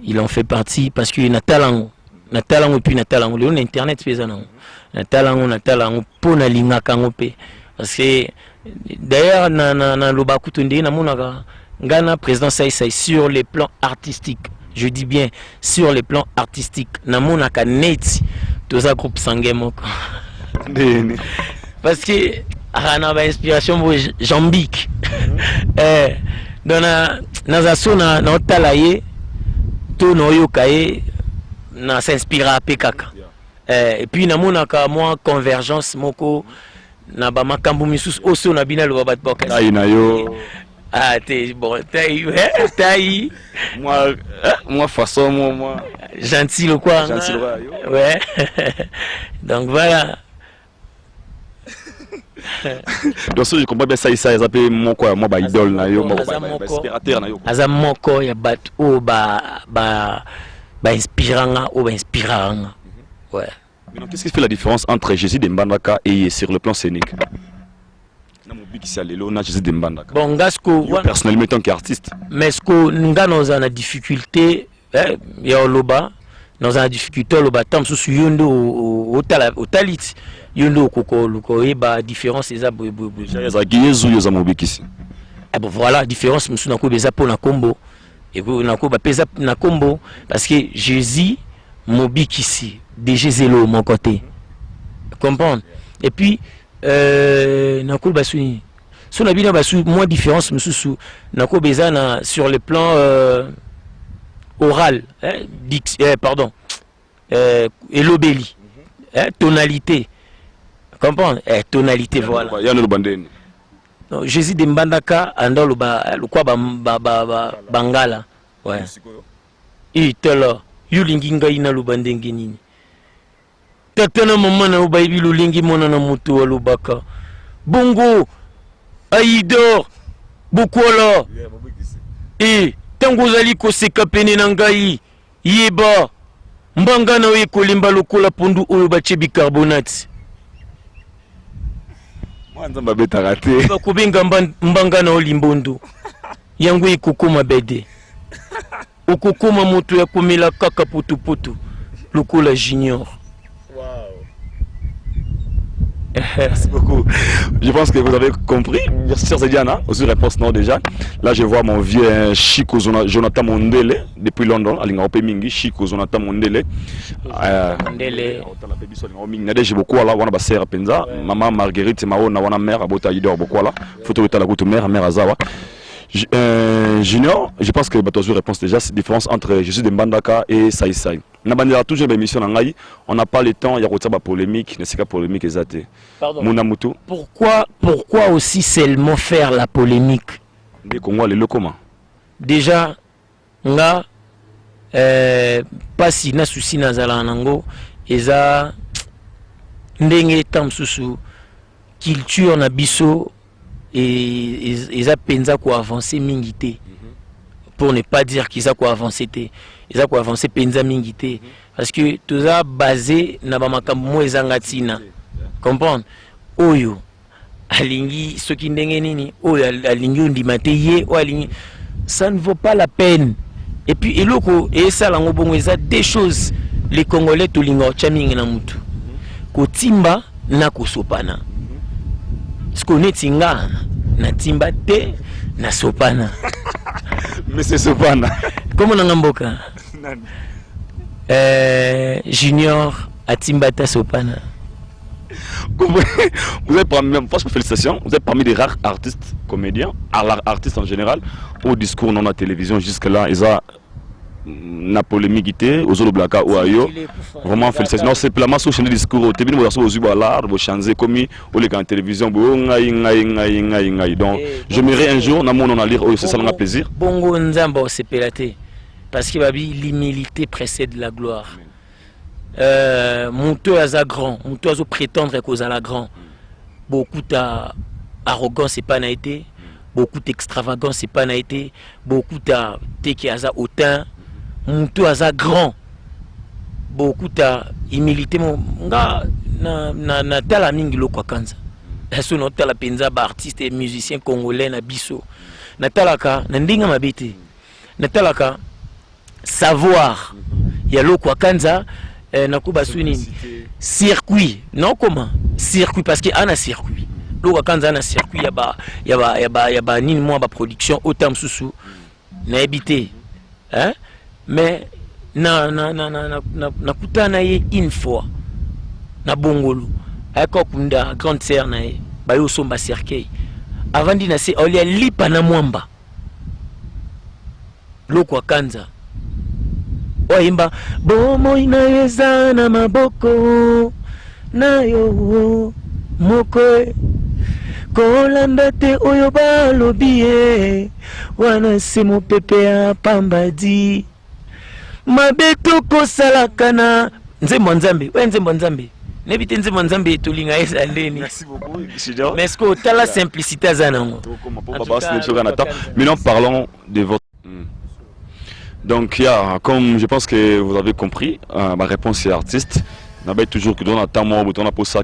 Il en fait partie parce qu'il y a talent. Na talent et puis na talent. Le internet fait ça non. Na talent pour na linga kangope. Parce que d'ailleurs na lobakutunde na monaka ngana président Saï sur les plans artistiques. Je dis bien sur les plans artistiques. Na monaka net tous ça groupe sangue moko. Parce que on a inspiration pour Jambique. Dans na zona na talaye to no yokaye na s'inspira à Pekaka. Et puis na monaka moi convergence moko na ba makambu misus oso na bina lo bat boka. Taï na yo. Ah t'es bon taï. Moi façon moi gentil le quoi. Gentil le ouais. Donc voilà. Donc je comprends bien ça ils appellent mon quoi moi ba idole na yo, moi ba inspirateur na yo. Azam moko ya bat o ba inspirant ou ba inspirant. Ouais. Mais qu'est-ce qui fait la différence entre Jésus de Mbandaka et sur le plan scénique? Na Mobik ici à Lelo na Jésus de Mbandaka. Bon gasko personnellement en tant qu'artiste. Mais ce que nous dans une difficulté ya loba dans une difficulté loba tam sous yondo au talit. Yondo koko luko eba différence c'est ça za giyezu yo za Mobik ici. Eh bon voilà différence musu na ko beza pour na combo et ko na ko ba pesa na combo parce que Jésus Mobik ici déjà zélo mon côté comprendre et puis na ko basuni so na bina basu moins différence musu na ko beza na sur le plan oral pardon elobeli tonalité. Comprendre? Tonalité, voilà. Non, Jésus de Mbandaka, ando le quoi bangala. Ouais. Et tela, yulinginga ina lubandengi nini. Tatana mama na ubaibi lulingi mona na mutu wa lubaka. Bongo, Aïdor, Bukola. Et tango zali koseka pene na ngai, yeba, mbanga na we kolimba lokola pondu oyo bache bicarbonate. Nzamba beta raté. Ba kubenga mbanga na olimbondo. Yangu ikukuma bede. Ukukuma moto ya kumila kaka putu lokola junior. Wow. Merci beaucoup. Je pense que vous avez compris. Merci, chers Diana. Aussi, réponse non déjà. Là, je vois mon vieux Chico Jonathan Mondele depuis London. Alingaope Mingi, Chico Jonathan Mondele. Mondele. J'ai beaucoup là, on a bassé Penza. Maman Marguerite, Maona, on a mère, Abota Idor, beaucoup là. Photo de la goutte mère, mère Azawa. Junior, je pense que tu as réponse déjà, c'est la différence entre je suis de Mbandaka et Saï Saï. On a toujours une émission en Ngaï, on n'a pas le temps, il y a une polémique, n'est-ce pas polémique exacte. Pardon. Pourquoi aussi seulement faire la polémique? Déjà, nga pas si na souci na zala nango, eza ndenge tam susu culture na biso et ils ont quoi avancer mingité pour ne pas dire qu'ils ont quoi avancer ils ont quoi avancer penza mingité parce que tout ça basé na ba makambo ezangatina comprendre oyo alingi soki ndenge nini oyo alingi ondimate ye o alingi ça ne vaut pas la peine et puis eloko et ça lango bongo eza des choses les Congolais to linga chamingi na mutu kotimba na kosopana Skonetinga na timba te na sopana. Mais c'est sopana. Comment on a mboka? Junior à timba ta sopana. Vous êtes parmi, franchement félicitations, vous êtes parmi des rares artistes comédiens, artistes en général, au discours non à télévision jusque-là, ils ont na polémique aux autres blacks ou ailleurs. Vraiment félicitations. Non, c'est pleinement sur le discours au TV, vous avez vous changer comme au les télévision. Donc je m'irai un jour, on a lire, c'est ça, on a plaisir. Bongo nzambo c'est pélaté parce que l'humilité précède la gloire. Monteur à grand, monteur à prétendre qu'aux à la grand. Beaucoup d'arrogance c'est pas naïté, beaucoup d'extravagance c'est pas naïté, beaucoup de hautain. Monto aza grand beaucoup ta humilité nga na tala mingi lo kwa kanza eso no tala penza ba artiste et musicien congolais na biso na talaka na ndinga mabete na talaka savoir ya lo kwa kanza na kuba suni circuit non comment circuit parce que ana circuit lo kwa kanza na circuit ya ba nini moi ba production autant susu na habité hein. Mais na kutana ye une fois na bongolo ayako kunda grande sœur na ye bayo somba cercueil avant dina se olia lipa na mwamba lokwa kanza oimba bomo inaweza na maboko nayo moko kolanda te oyo balobi ye wana se mopepe ya pambadi mabeto kosalaka na nzembo nzambe we nzembo nzambe nebite nzembo nzambe tolinga ezaleni. Merci beaucoup. Mais est-ce que tu as la simplicité à Zanango? Maintenant parlons de votre... Donc comme je pense que vous avez compris, ma réponse est artiste. On a toujours que dans le temps on a posé ça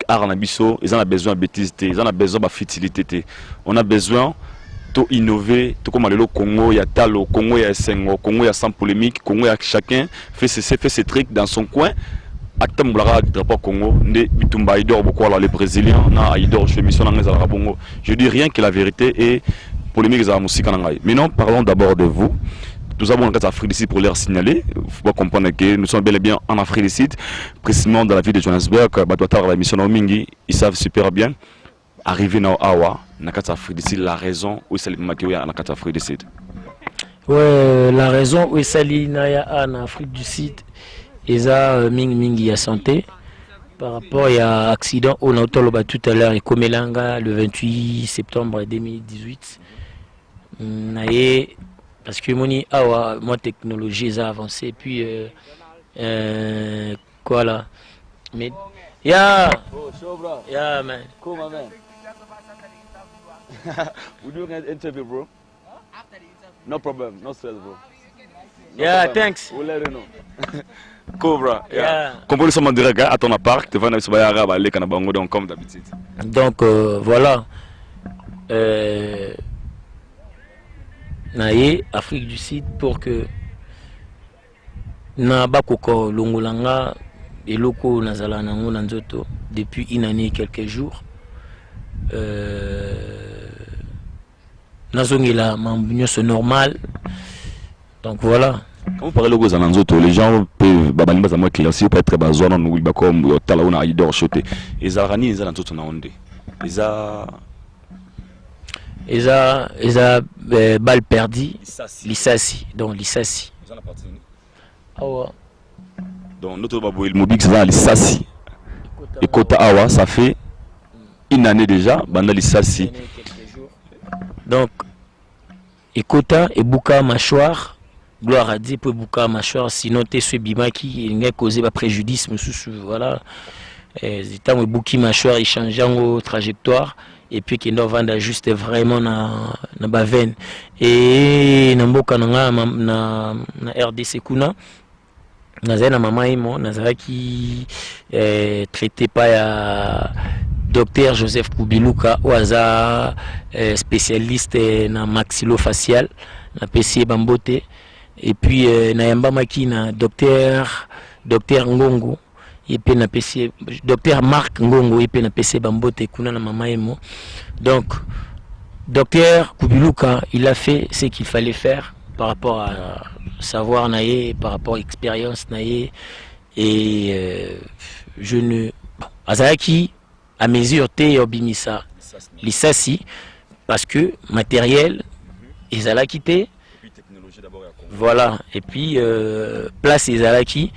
art na biso, ils en ont besoin de bêtise, ils en ont besoin de futilité. On a besoin de innover, tout comme le Congo, il y a Talo, Congo, il y a Sengo, Congo, il y a sans polémique, Congo, il y a chacun fait ses trucs dans son coin. Acte Mblara drapeau Congo, ne Bitumba Idor, beaucoup les Brésiliens, na Idor, je fais mission dans les Arabongo. Je dis rien que la vérité et polémique à la musique en anglais. Maintenant, parlons d'abord de vous. Nous avons en Afrique du Sud pour leur signaler. Il faut comprendre que nous sommes bel et bien en Afrique du Sud, précisément dans la ville de Johannesburg. La mission Mingi, ils savent super bien. Arriver dans Awa, dans l'Afrique du Sud, la raison où c'est le Makéouya en Afrique du Sud. Ouais, la raison où c'est en Afrique du Sud, ils ont Mingi à santé. Par rapport à l'accident au Nautoloba tout à l'heure, et Komelanga le 28 septembre 2018. Parce que mon technologie a avancé et puis quoi là mais yeah man cool my man we doing an interview bro no problem no stress bro yeah thanks we'll let you know Cobra yeah comme nous sommes en direct à ton appart devant la soirée aller Kanabango donc comme d'habitude donc voilà naye Afrique du Sud pour que na bakoko longolanga et locaux nazala nango nanzoto depuis une année et quelques jours. Nazongela mambunyos normal. Donc voilà. Quand vous parlez de logos ananzoto, les gens peuvent babanimba za moi classique peut être bazwa non ou comme yotala ona idor shoté. Ezarani eza nanzoto na onde. Eza balle perdue. Lissasi. Donc Lissasi. Awa. Donc notre babou il mobile c'est Lissasi. Et Kota Awa ça fait une année déjà banda Lissasi. Donc Ekota et Bouka mâchoire. Gloire à Dieu pour Bouka mâchoire, sinon t'es ce bima qui n'a causé un préjudice, voilà. Tant que Bouki mâchoire il change en trajectoire et puis qu'il doit vendre juste vraiment na veine et na mboka na RDC kuna na mama imo na qui traité pas ya docteur Joseph Kubiluka ou aza spécialiste na maxillofacial na PC Bambote. Et puis Nayamba Makina, docteur Ngongo, et puis na PC, docteur Marc Ngongo, et puis na PC Bambote kuna na mama emo. Donc docteur Kubiluka, il a fait ce qu'il fallait faire par rapport à savoir naïe, par rapport à expérience naïe, et je ne Azaki à mesure té obimisa Lissasi parce que matériel ils allaient quitter. Voilà, et puis place Ezalaki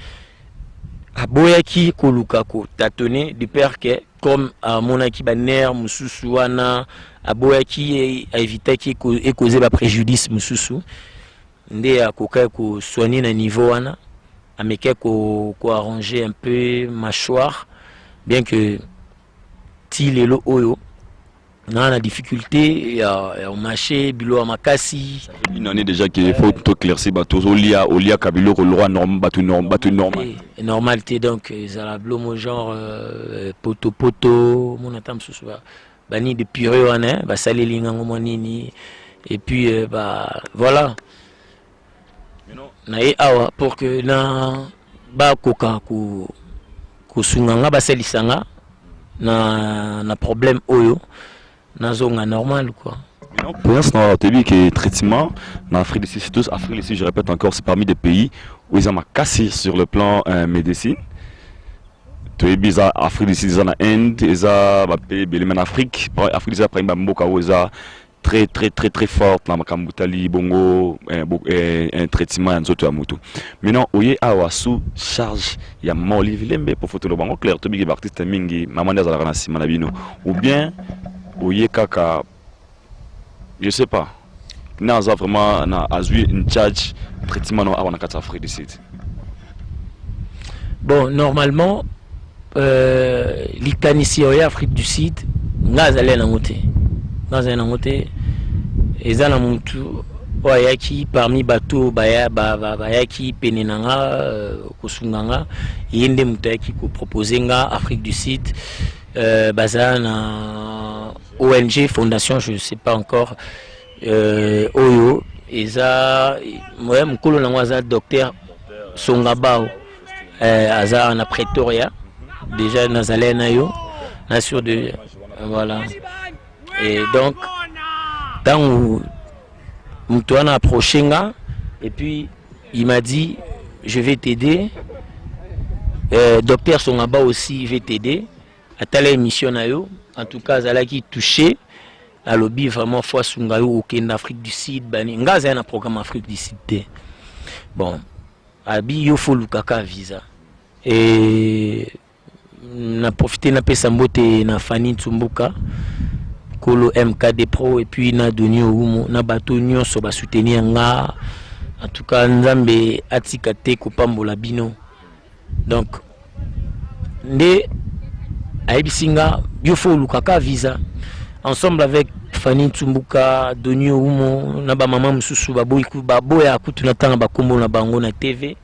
à Boyaki Kolukako tâtonné de peur que comme à Monaki Baner Mususuana à Boyaki a évité qui ait causé le préjudice Mususu ndé à Koka ko soigner na niveau ana à meke ko arranger un peu mâchoire bien que tilelo oyo non, la difficulté, au marché, bilo à Makassi. Une année déjà qu'il faut tout claircir, Olia Kabilo, le roi normal. Normalité, donc, ils ont la blôme genre poto, mon attente ce soir. Bani de purée, bah, salé lingangomanini. Et puis, bah, voilà. Nae awa, pour que na, ba koka, ko sunganga, ba selisanga, na problème oyo. Nazonga normal quoi. Pour l'instant, tu as vu que traitement en Afrique du Sud, Afrique du Sud, je répète encore, c'est parmi des pays où ils ont cassé sur le plan médecine. Tu as vu Afrique du Sud, ils ont en Inde, ils ont pays en Afrique, Afrique du Sud après ils ont très fort dans Makambutali, Bongo, un traitement en zoto amutu. Maintenant, oye awasu charge ya moli vilembe pour photo le bango clair, tu as vu que l'artiste mingi maman des ala ranasi manabino ou bien Oye kaka, je sais pas. Naza vraiment na azui une charge traitement no awana kata Afrique du Sud. Bon, normalement l'ikanisi oya Afrique du Sud, ngaza le na ngote. Ngaza na ngote ezana muntu oyaki parmi bateau bayaki penenanga kusunganga yende mutu yaki ko proposer nga Afrique du Sud bazana ONG, fondation, je ne sais pas encore, Oyo, Eza, moi, mon colonel, docteur Songabao, Aza en Pretoria, déjà Nazalé Nayo, nation de. Voilà. Et donc, quand on a approché, et puis il m'a dit je vais t'aider, docteur Songabao aussi, va t'aider, à telle émission Nayo. En tout cas, Zala qui touché à lobby vraiment fois Sungayo au Kenya Afrique du Sud, bani ngaza un programme Afrique du Sud. Bon, abi yo faut lukaka visa. Et na profité na pesa mbote na Fani Tsumbuka, Kolo MKD Pro et puis na Doni Oumo, na bato nyonso ba soutenir nga. En tout cas, Nzambe atikate ko pambola bino. Donc ndé Aïbisinga, Biofo Lukaka visa. Ensemble avec Fanny Tsumbuka, Doni Oumo, Naba Maman Moussou, Baboya, Koutunatanga, Bakombo, Nabango, na TV.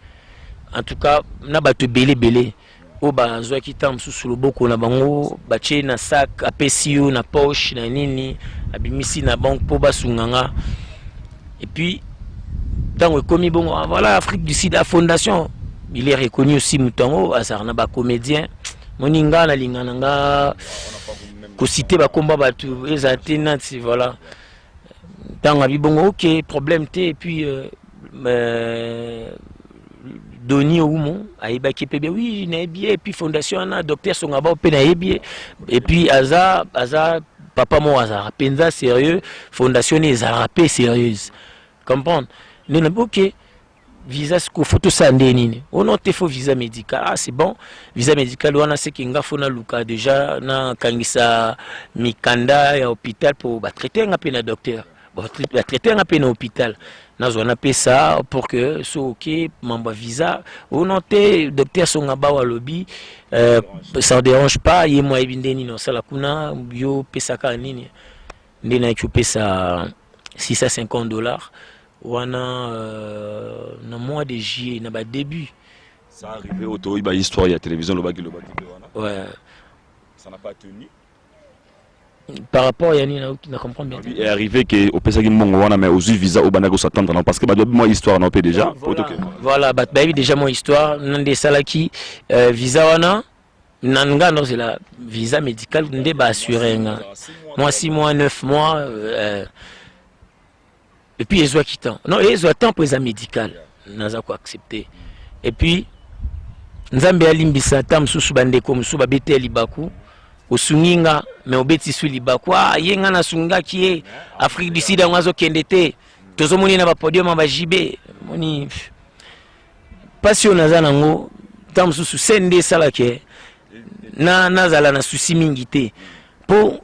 En tout cas, Naba te belé. Oba, Zoakita Moussou, le Boko, Nabango, Baché, na sac, apesio, na poche, na nini, Abimisi, na banque, Poba Sunganga. Et puis, dans le commis, bon, voilà, Afrique du Sud, la fondation. il est reconnu aussi Moutango, Azarna ba comédien. Moninga na lingananga ko citer ba combat batu ezatena voilà. Dans Abibongo, ok, problème T et puis Doni Oumon, Aïba Kipébé, oui, Naébie, et puis Fondation Anna, Docteur Songaba, Penaébie, et puis Aza, Papa Mo Aza, Penza sérieux, Fondation Nezarapé sérieuse. Comprendre? Nous n'avons ok, visa photo sandénine. On a fait visa médical. Ah, c'est bon. Visa médical, on a ce qu'il y a fait Luka déjà, na Kangisa Mikanda, et hôpital pour traiter un peu na docteur. Traiter un peu na hôpital. On a fait ça pour que ce ok, membre visa. On a fait docteur Songaba au lobby. Ça ne dérange pas. Il y a moi ebindeni non ça la kuna yo pesaka nini. Ndena yo pesa $650. On a le mois de juillet, on a début. Ça arrivé au tour, il y a histoire, il y a télévision, le bagage. Ouais. Ça n'a pas tenu. Par rapport à Yannick, qui ne comprend bien. Il est arrivé qu'au PSA Mongo, mais aux visa au Banago s'attendre parce que moi histoire on a déjà. Voilà, déjà mon histoire, non des salaki visa wana nanga non c'est la visa médicale on est assuré. Moi 6 mois, 9 mois. Et puis ils ont quitté. Non, ils ont temps pour les médical. Nous avons accepté. Et puis Nzambe alimbisa tam susu bandeko musu babete libaku. Osunginga mais obeti su libaku ah yenga na sunga ki Afrique du Sud ngazo kendete tozomoni na ba podium ba jibe moni passion nazana ngo tam susu sende salake na zala na susi mingi te po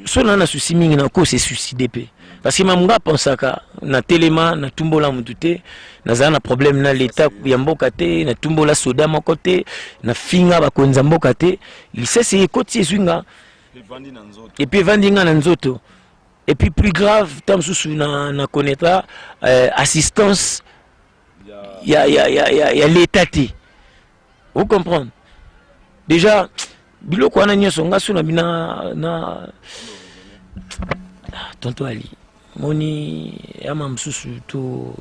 so na susi mingi na ko se suicider pe parce que mamunga pensaka na telema na tumbola mutute na zana problème na l'état ya mboka te na tumbola soda moko te na finga bakonza mboka te il sait c'est koti ezwinga et puis vandinga na nzoto et puis plus grave tam susu na connaîtra assistance ya l'état te vous comprenez déjà biloko wana nyoso ngaso na bina na tonto Ali moni ama msusu to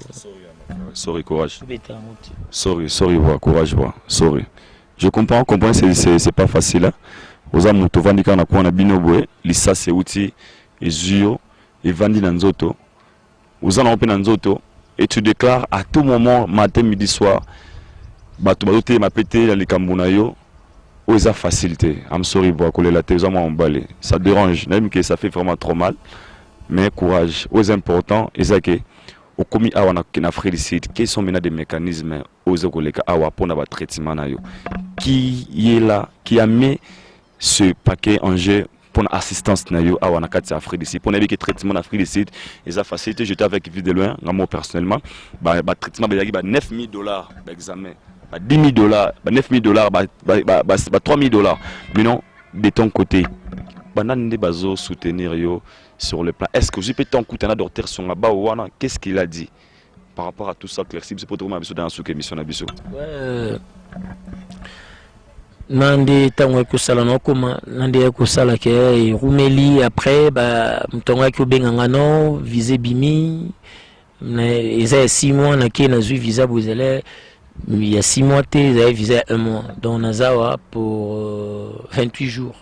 sorry courage sorry voir courage voir sorry je comprends c'est pas facile hein oza muto vandika na kwa na bino boye lisa se uti ezio et vandi na nzoto oza na na nzoto et tu déclares à tout moment matin midi soir bato bazote ma pété la likambo na yo oza facilité I'm sorry voir coller la tête moi emballé ça dérange même que ça fait vraiment trop mal. Mais courage, aux importants, et ça que au commis awa na Afrique du Sud, quels sont maintenant des mécanismes aux collègues awa pour notre traitement na yo, qui est là, qui a mis ce paquet en jeu pour l'assistance na yo awa na kati Afrique du Sud, pour n'avoir que traitement en Afrique du Sud, et ça facilité. J'étais avec vie de loin, moi personnellement, bah traitement bah $9,000 d'examen, bah $10,000, bah $9,000, bah $3,000, mais non de ton côté, bah n'ande bazo soutenir yo. Sur le plan, est-ce que je peux t'écouter un docteur Songaba ou qu'est-ce qu'il a dit par rapport à tout ça clairci c'est pour trouver ma dans ce émission na biso nande tango ko sala no koma nande ko sala ke rumeli après ba mtonga ko benganga no visa bimi mais ils a 6 mois na ke na zu visa bozele il y a 6 mois ils avaient visa 1 mois donc nazawa pour 28 jours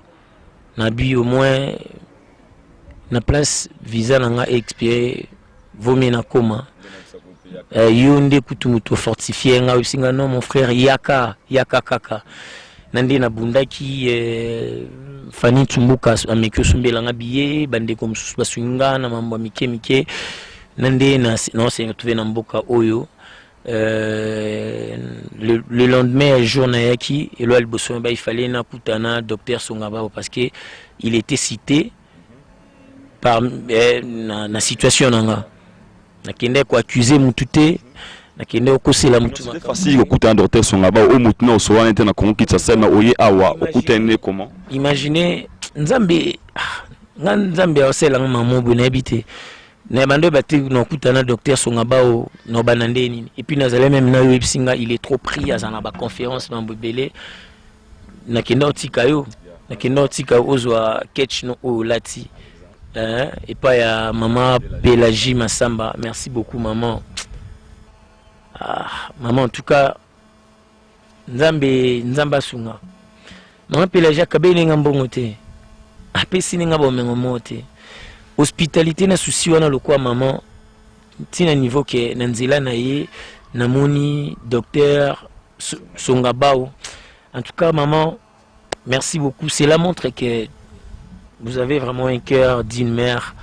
na bi au moins na place visa nanga expiré vomi na koma yonde kutumuto fortifié nga usinga non mon frère yaka kaka nande na bundaki fani tumbuka amekyo sumbela nga biye bande comme basunga na mambo mike nande na non c'est trouvé na mboka oyo le lendemain jour na yaki elo alboso ba il fallait na kutana docteur Songaba parce que il était cité par na situation nanga nakende ko accuser mutute nakende okosela mutu c'est facile okuta docteur Songaba o mutuna osowana ete na konki tsasema oye awa okuta ene comment imaginez nzambe osela mamobu na habité na bando bati no kuta na docteur Songaba o no banande nini et puis nazale même na websinga il est trop pris azana ba conférence mambobele nakende otika yo nakende otika ozwa catch no o lati. Et pas ya maman Pélagie Massamba, merci beaucoup maman. Maman en tout cas nzamba sunga mama Pelagia kabele ngambongo te apesi ninga bomengo mote hospitalité na souci wana lokwa maman tina niveau ke na nzela na ye namoni docteur Songabao. En tout cas maman, merci beaucoup, cela montre que vous avez vraiment un cœur d'une mère.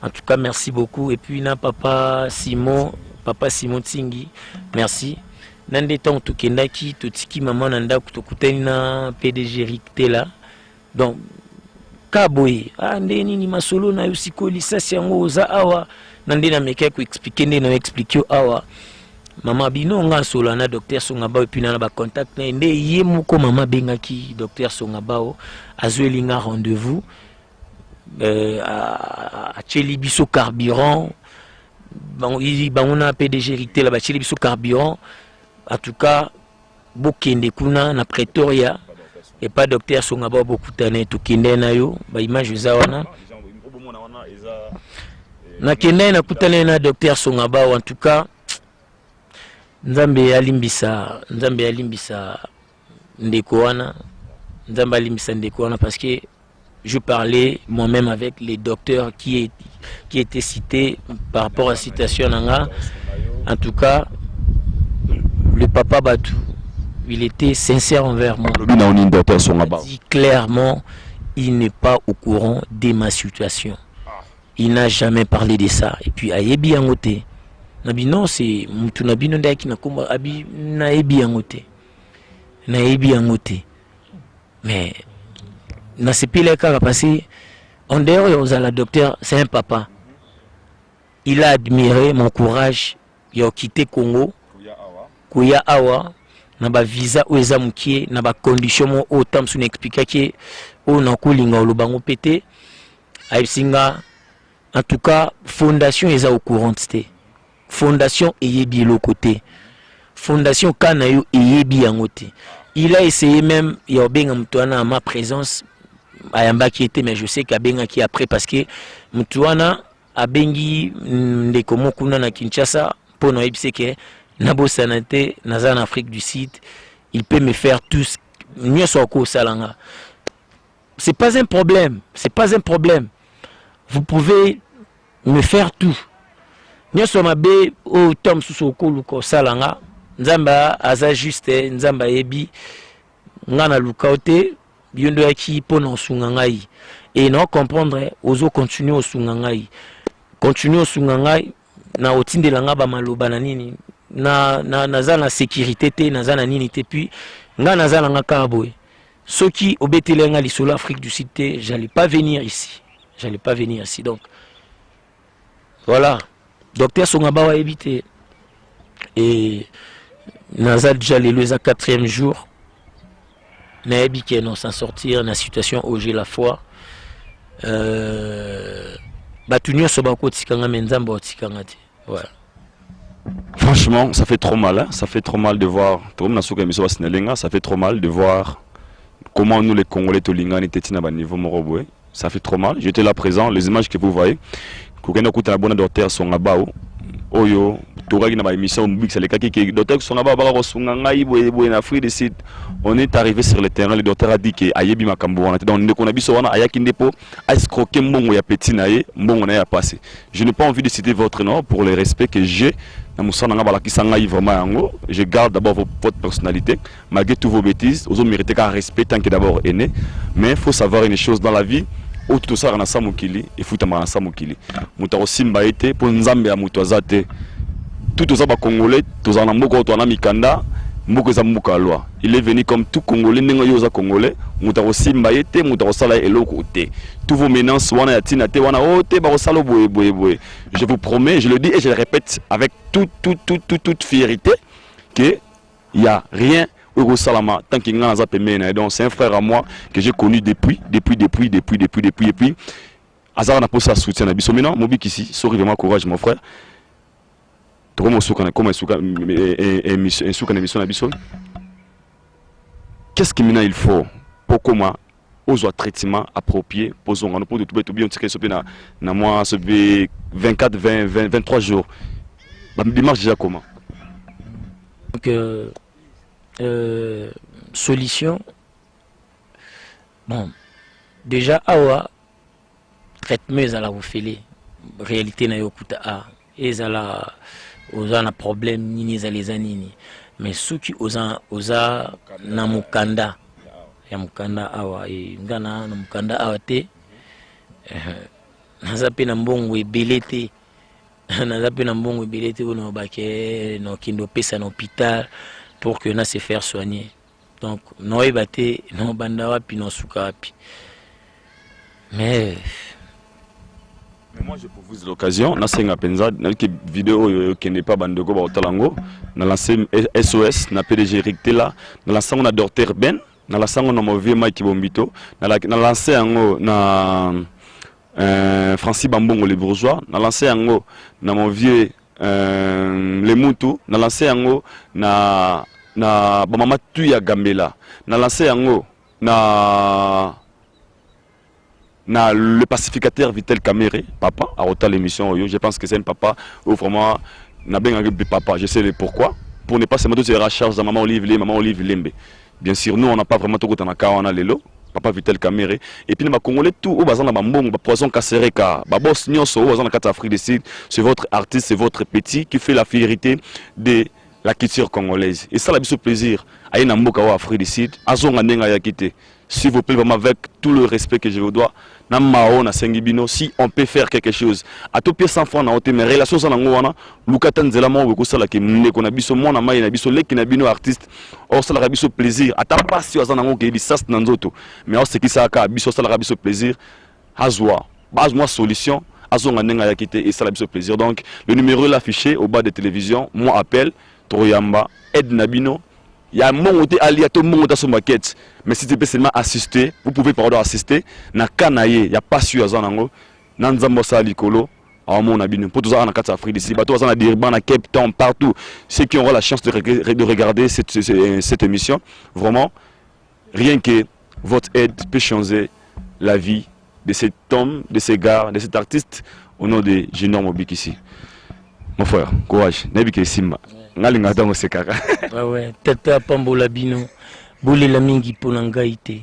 En tout cas merci beaucoup. Et puis na papa Simon Tingi, merci. Nande temps to kendaki to tiki maman nanda kutokutani na PDG Ricté là. Donc kaboy ndeni ni masolo na yusiko lisasi yango za awa nande na meka ku expliquer ndena expliquer awa mama bino nga solo na docteur Songabao et puis na ba contact na nde ye moko mama bengaki docteur Songabao azwelinga rendez-vous à Tcheli biso carburant on a PDG Ricté là ba Tcheli biso carburant. En tout cas bokende kuna na Pretoria et pas docteur Songabao beaucoup tane to kende na yo ba image za wana na kende na kutane na docteur Songabao. En tout cas Nzambe alimbisa ndeko wana parce que je parlais moi-même avec les docteurs qui étaient cités par rapport à la citation nanga. En tout cas le papa Batou, il était sincère envers moi. Il dit clairement, il n'est pas au courant de ma situation. Il n'a jamais parlé de ça. Et puis, Ayebi Angote. Non, c'est Moutunabi Nondaki Nakoma Abi Naebi Angote. Naebi Angote. Mais, dans ce pays-là, qui a passé, en dehors, le docteur, c'est un papa. Il a admiré mon courage. Il a quitté Congo. Kuya awa na ba visa oeza mukie na ba condition mo autant sou n'expliquer que on a kolinga olobango pété aisinga. En tout cas fondation eza au courant té fondation eyebi lo côté fondation kanayo eyebi yangote. Il a essayé même ya benga mutwana ma présence ayamba qui était, mais je sais qu'abenga qui après parce que mutwana abengi ndeko mokuna na Kinshasa pour no ebise que Nabo Sanate, Nazan Afrique du Sud, il peut me faire tout ce mieux soko salanga. C'est pas un problème, c'est pas un problème. Vous pouvez me faire tout. Mieux so mabe o tom soko luko salanga, nzamba aza juste nzamba ebi ngana lukaote biondo yaki pona sungangai. Et non comprendre ozo continuer au sungangai. Continuer au sungangai na otinde langa ba maloba na nini. Na sécurité te na zana nini te puis nga na zana nga kaboy ceux qui obetelenga li solo Afrique du Sud te j'allais pas venir ici donc voilà docteur Songabao a évité et nazal déjà les 4e jour na ebike non s'en sortir na situation où j'ai la foi batunyo sobako tikanga menzamba otikanga te voilà. Franchement, ça fait trop mal, hein? Ça fait trop mal de voir. Ça fait trop mal de voir comment nous les Congolais Tolinga n'étaient pas à niveau Moroboué. Ça fait trop mal. J'étais là présent. Les images que vous voyez, docteur Songabao, Oyo, on est arrivé sur le terrain. Le docteur a dit que Ayebi Makambo, on était dans le Konabisoana, Ayakindepo, a escroqué Mbongo ya Petinaye, Mbongo na ya passé. Je n'ai pas envie de citer votre nom pour le respect que j'ai. Je garde d'abord votre personnalité, malgré toutes vos bêtises. Vous méritez qu'un respect tant que d'abord est né. Mais il faut savoir une chose dans la vie. Tout ça, on a ça mokili et faut tamara ça mokili. Muta osimba été pour nzambe ya mutwazate. Tout ça ba congolais, tous en amoko to na mikanda, moko za muka loi. Il est venu comme tout congolais nengo yoza congolais, muta osimba été, muta osala eloko te. Tous vos menaces wana ya tina te wana ote ba osalo boye. Je vous promets, je le dis et je le répète avec toute fierté que il y a rien Salama, tant qu'il y a un donc c'est un frère à moi que j'ai connu depuis. Azar n'a pas ça soutien à Bisso. Maintenant, Mobi ici, sorry vraiment courage mon frère. Qu'est-ce qu'il il faut pour comment aux traitement approprié pour de tout bien na moi 23 jours. La démarche déjà comment? Donc solution bon déjà awa traitement ezala kofele réalité na yo kuta ezala oza na problème nini ezala eza nini mais soki oza na mukanda ya mukanda awa ngana na mukanda awa te naza pe na mbongo ebele te naza pe na mbongo ebele te ono bake no kindo pesa na hôpital pour que na se faire soigner donc no ebate no banda wapi no suka wapi mais moi je propose l'occasion na senga penza na ki vidéo qui n'est pas bandeko ba otalango na lancé SOS na PDG Eric Tela na lancé on a Dr Ben na lancé on a mauvais Mike Bombito na lancé yango na Francis Bambongo les bourgeois na lancé yango na mon vieux les Moutou na lancé yango na Mama Tuya Gambela na lancé yango na le pacificateur Vitel Kamere papa a rota l'émission je pense que c'est un papa ou vraiment na bien papa je sais le pourquoi pour ne pas se mettre sur la charge de maman Olive Lembe bien sûr nous on n'a pas vraiment tout na kawana lelo papa Vitel Kamere et puis les Congolais tout au bazan na bambongo ba poison kasereka ba boss nyonso au bazan na kata Afrique du Sud c'est votre artiste c'est votre petit qui fait la fierté de la culture congolaise et ça la biso plaisir aïe na mboka wa Afrique du Sud azonga ndenga ya kité s'il vous plaît vraiment avec tout le respect que je vous dois na mao na sengibino si on peut faire quelque chose à tout pied sans fois na ote mais relation ça nango wana lukata nzela mo ko sala ke ndeko na biso mona mai na biso leki na bino artiste or sala biso plaisir ata pasi azana ngo ke bisas na nzoto mais or ce qui ça ka biso sala biso plaisir azwa base moi solution azonga nenga ya kité et sala biso plaisir donc le numéro est affiché au bas de télévision moi appelle Troyamba aide nabino. Il y a un monde où il y a tout le monde dans son maquette. Mais si tu peux seulement assister, vous pouvez pardon assister. Na kanaye, il n'y a pas su à Zanango. Nanzambo sa likolo. À mon abino. Pour tous les gens en Afrique ici, tous les gens à Durban, à Cape Town, partout. Ceux qui auront la chance de regarder cette émission, vraiment, rien que votre aide peut changer la vie de cet homme, de ces gars, de cet artiste au nom de Junior Mobik ici. Mon frère, courage. Nebike Simba. Ngalinga dango sekaka. Ouais tata pambola bino. Bolela mingi pona ngai te.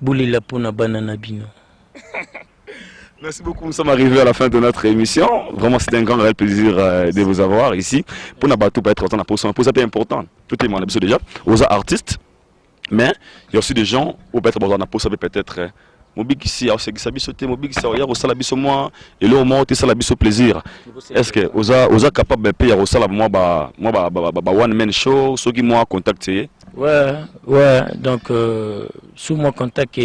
Bolela pona banana bino. Merci beaucoup, nous sommes arrivés à la fin de notre émission. Vraiment, c'était un grand réel plaisir de vous avoir ici. Pour Nabatou, pas être autant d'apposition, pour ça c'est important. Tout est mon habitude déjà, aux artistes. Mais il y a aussi des gens où peut-être besoin d'apposition peut-être. Mobik ici, alors c'est qui s'habille sauter, Mobik ici, il y a aussi la biso moi, et là au moins ça la biso plaisir. Est-ce que osa capable de payer aussi la moi one man show, ceux qui m'ont contacté. Ouais, donc sous mon contact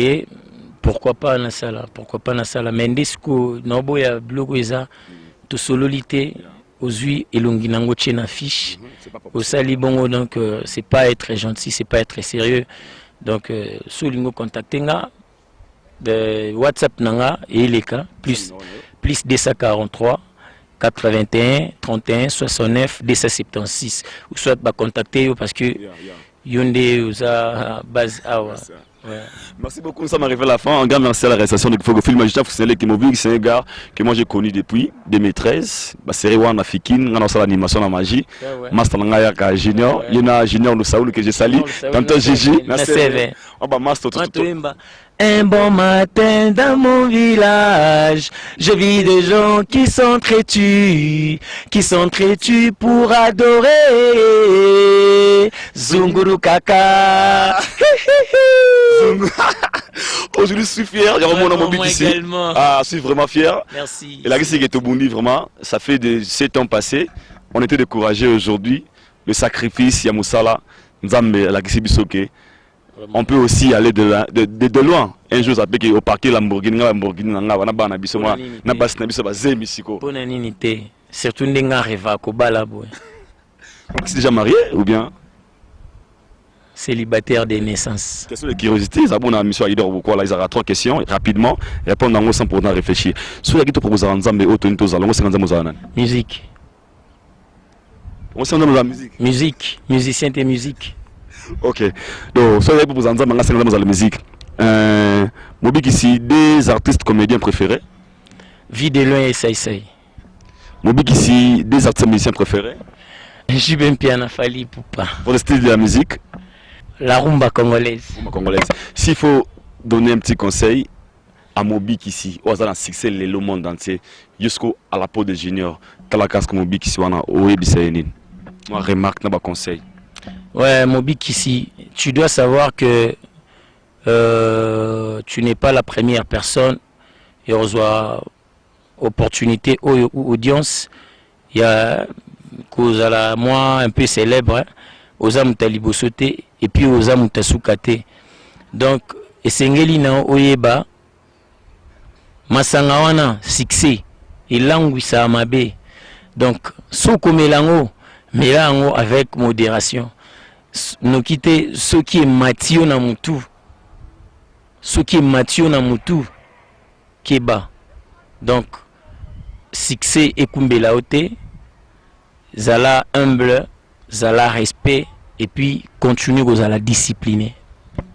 pourquoi pas na sala, mais ndisco nobo ya blogo eza to sololité ozui elongi nango tchena fiche au sali bongo donc c'est pas être gentil, c'est pas être sérieux. Donc sous lingo contacter nga de WhatsApp nanga et les cas plus 243 81 31 69 276 ou soit bah contacter parce que yonde usa base awa. Merci beaucoup, nous sommes arrivés à la fin. Un grand merci à la réalisation de Film Magistrat, c'est un gars que moi j'ai connu depuis 2013. C'est Rewan Fikin, on a fait l'animation la magie. Master Nangaya Junior, il y a Junior nous Saoul que j'ai sali. Tantôt Gigi, on va Master tout. Un bon matin dans mon village, je vis des gens qui sont très tus pour adorer Zunguru Kaka. Aujourd'hui je suis fier, il y a vraiment mon but ici. Ah, je suis vraiment fier. Merci. Et la question qui est au Bundi, vraiment, ça fait 7 ans passés. On était découragés aujourd'hui. Le sacrifice, Yamoussala, Nzambe, la Kisibisoke. On peut aussi aller de loin. Un jour, ça peut être au parquet Lamborghini, surtout Nenga Reva Kobala. C'est déjà marié ou bien célibataire de naissance. Question de curiosité, ça bon à mission Aïdor beaucoup là, ils auront 3 questions rapidement, répondre en sans pourtant réfléchir. Sur la guitare propose Nzambe auto za longo senganza mozana. Musique. On s'en donne la musique. Musique, musicien de musique. OK. Donc, soit pour vous en dire la musique. Mobik ici, des artistes comédiens préférés. Vie de loin et Saïsaï. Mobik ici, des artistes musiciens préférés. Je suis bien piano Fali Poupa. Pour le style de la musique. La rumba congolaise. Rumba congolaise. S'il faut donner un petit conseil à Mobik ici, on a un succès le monde entier, jusqu'à la peau de junior, Talakas comme Mobik ici, on a moi remarque, n'a conseil. Ouais, Mobik ici, tu dois savoir que tu n'es pas la première personne et on reçoit opportunité ou audience. Il y a cause à la moi un peu célèbre, hein, aux âmes talibosoté et puis aux âmes tasukate. Donc, et sengeli na oyeba masanga wana succès et langue ça mabe. Donc, soko melango avec modération. Nous quitter ce qui est matio na mutu. Ce qui est matio na mutu keba. Donc, succès et kumbela ote, zala humble, zala respect et puis continue aux la discipliner.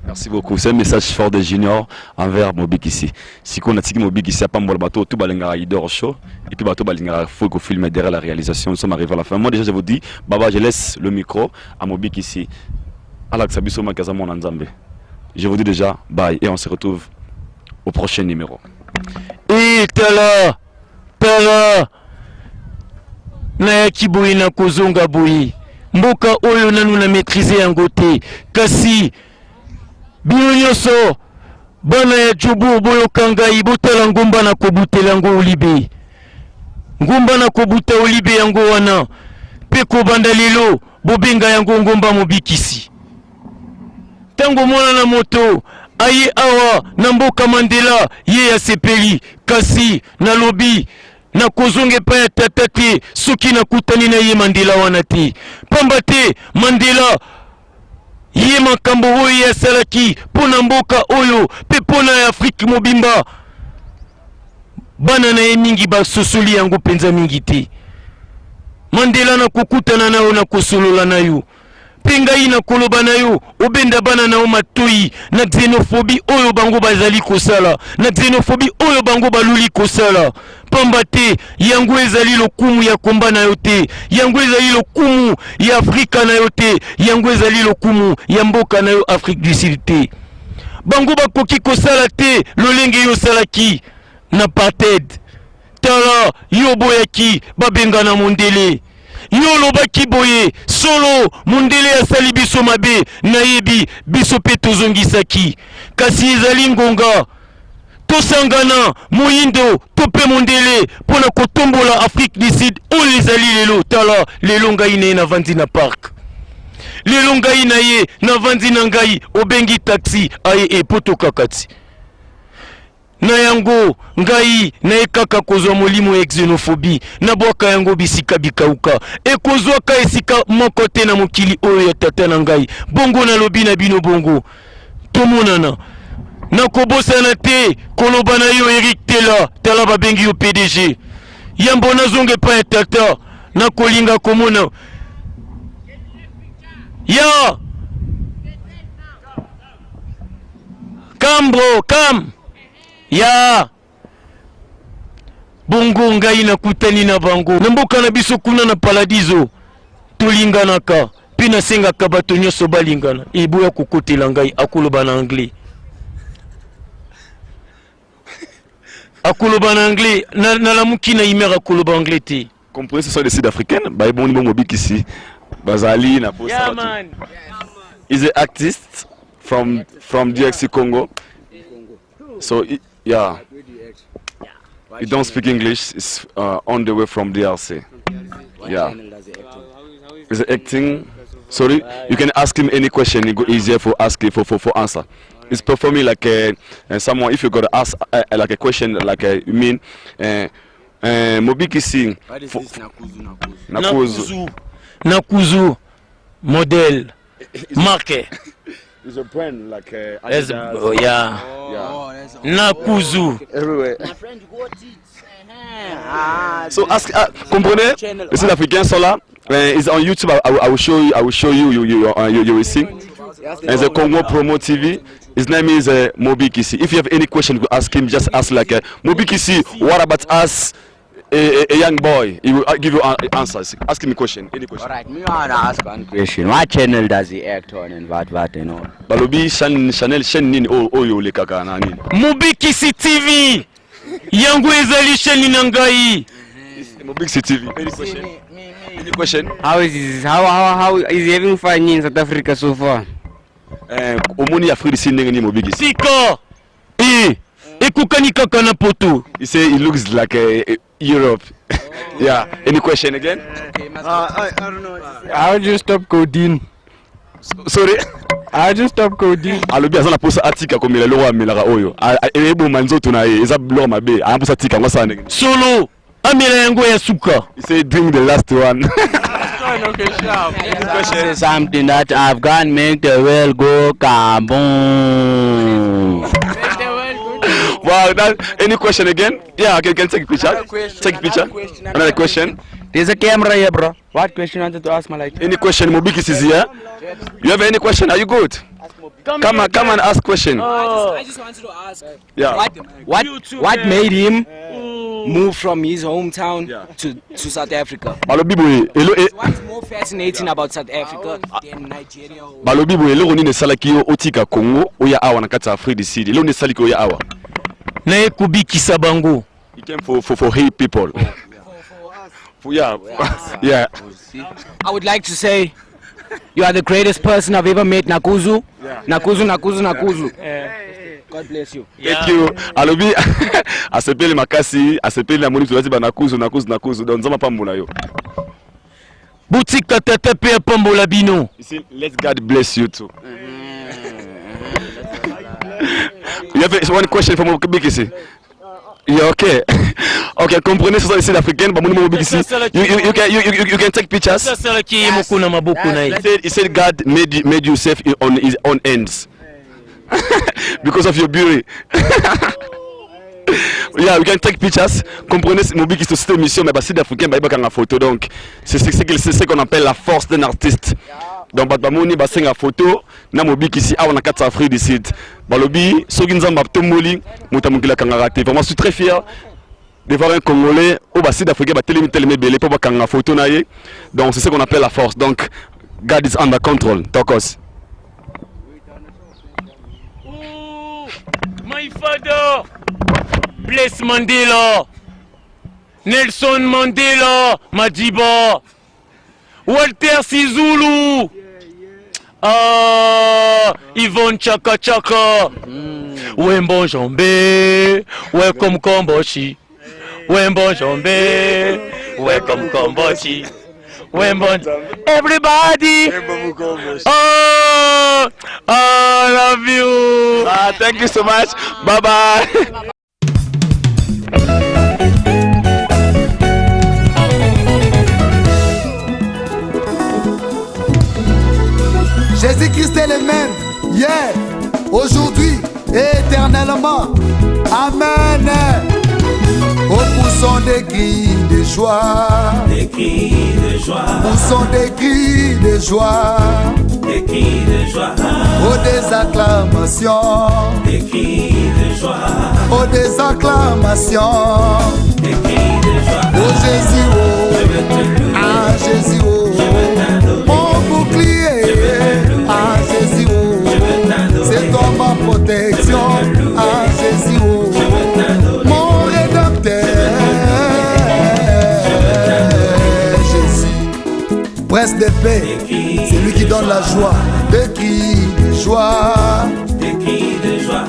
Merci beaucoup. C'est un message fort des juniors envers Mobik ici. Si on a dit Mobik ici, pas le bateau, tout balingara idor show et puis bateau balingara faut qu'on filme derrière la réalisation. Nous sommes arrivés à la fin. Moi déjà je vous dis, Baba, je laisse le micro à Mobik ici. Alaksabiso Makazamo Nanzambe. Je vous dis déjà bye et on se retrouve au prochain numéro. Et tala na kiboyi na kozonga boyi mboka oyo nanu na maîtriser yango te kasi bino nyonso bana ya Djobu boyoka ngai botala ngomba na kobutela yango olibe ngomba na kobuta olibe yango wana mpe kobanda lelo bobenga yango ngomba mobikisi tango mwana na moto aye awa na mboka Mandela ye ya sepeli kasi na lobi na kozonge pa ya tata te soki na kutani na ye Mandela wana te pamba te Mandela ye makambo oyo ya salaki pona mboka oyo pe pona Afrique mobimba bana na ye mingi basosoli yango penza mingi te Mandela na kokutana na yo na kosolola na yo pengai na koloba na yo obenda bana na o matoi na xénophobie oyo bango bazali kosala na xénophobie oyo bango baluli kosala pamba te yango ezali lokumu ya komba na yo te yango ezali lokumu ya Afrika na yo te yango ezali lokumu ya mboka na yo Afrique du Sud te bango bakoki kosala te lolenge yo salaki na apartheid tala yo boyaki babenga na mondele yo lobaki boye solo mondele asali biso mabe nayebi biso pe tozongisaki kasi ezali ngonga tosangana moyindo tope mondele pona kotombola Afrique du Sud oyo ezali lelo tala lelo ngai na ye na vandi na park lelo ngai na ye na vandi na ngai obengi taxi aye epoto kakati na yango ngai na ekaka kozwa molimo ya xénophobie na bwaka yango bisika bikauka ekozwaka esika moko te na mokili oyo ya tata na ngai bongo na lobi na bino bongo tomonana na kobosana te koloba na yo Eric Tela tala babengi yo PDG yambo nazonge pa ya tata na kolinga komona ya kambro kam ya bongo ngai nakutani na bango na mboka na biso kuna na Paradiso tolinganaka mpe nasengaka bato nyonso balingana eboya kokotela ngai akoloba na anglais akoloba na anglais nalamuki na imere akoloba anglais te comprenez ce sont des Sud-Africaines bah bon niveau Mobik ici bazali na posa yeah, man. Is an artist from DRC Congo so yeah you don't speak English it's on the way from DRC yeah is it acting sorry you can ask him any question it go easier for asking for answer it's performing like someone if you got to ask like a question like you mean Mobik ici Nakuzu model marque is a brand like oh yeah Nakuzu everywhere so ask comprenez les Sud-Africains sont là it's on YouTube I will show you you will see as a Congo Promo TV his name is Mobik ici if you have any question you ask him just ask like Mobik ici what about us a young boy. He will give you answers. Ask him a question. Any question. Alright, me wanna ask one question. What channel does he act on and what you know? Balobi Chanel Shenin Oyo le kaka na nini? Mobikisi TV. Yangu ezali sheni nangai. Mobikisi TV. Any question? Any question? How is he having fun in South Africa so far? Omoni Afrique si ndenge Mobikisi. Sika. Ekukani kaka na poto. He say he looks like Europe. Yeah. Any question again? I don't know. How did you stop codeine? Sorry? How did you stop codeine? Alobi azana posa atika komela loro amelaka oyo. Ebo manzoto na ye eza loro mabe. Ana posa atika ngwa sana. Solo. Amela yango ya suka. He say drink the last one. Say something that Afghan make the world go kaboom. Wow, any question again? Yeah, I can take a picture. Take a picture. Another question. There's a camera here, bro. What question you wanted to ask, Malaki? Any question? Mobikis is here. You have any question? Are you good? Come and ask question. I just wanted to ask. Yeah. What made him move from his hometown to South Africa? What's more fascinating about South Africa than Nigeria? Balobi boye lelo ni salaki yo otika Congo oya awa na kati Afrique du Sud. Lelo ni salaki oya awa. Na ekubikisa bango. He came for hate people. Yeah. I would like to say you are the greatest person I've ever met, Nakuzu. Nakuzu. God bless you. Thank you. Alobi asepeli makasi, asepeli na moni tuwazi ba Nakuzu. Don zama pambola yo. Boutique tete pe pambola bino. Let God bless you too. You have one question for Mobikisi? Yeah, okay. Okay, comprenez ça ici l'africaine, bah Mobikisi. You can take pictures. He said God made you safe on his own ends. Because of your beauty. Yeah, we can take pictures. Comprenez, Mobikisi c'est une émission mais bah c'est africain bah il y a photo donc c'est ce qu'on appelle la force d'un artiste. Donc Batbamoni basenga photo na Mobikisi awa na kati Afrique du Sud. Balobi soki nzamba tomoli mutamukila kanga raté. Vraiment je suis très fier de voir un Congolais au bas sud-africain ba télémé belé pour ba kanga photo na ye. Donc c'est ce qu'on appelle la force. Donc God is under control. Tokos. My father, bless Mandela, Nelson Mandela, Madiba, Walter Sizulu, Yvonne Chaka Chaka, Wembo Jombe, welcome Komboshi, Wembo Jombe, welcome Komboshi. Everybody! Oh, I love you! Thank you so much. Bye bye! Jésus-Christ est le même, hier, aujourd'hui et éternellement. Amen. Oh, poussons des cris de joie, des cris de joie, poussons des cris de joie, des cris de joie, oh des acclamations, des cris de joie, oh des acclamations, des cris de joie, oh Jésus, oh, ah Jésus, oh, mon bouclier, ah Jésus, oh, c'est toi ma protection, ah Jésus, oh, mon rédempteur, Jésus, prince de paix, c'est lui qui donne la joie, des cris de joie, des cris de joie.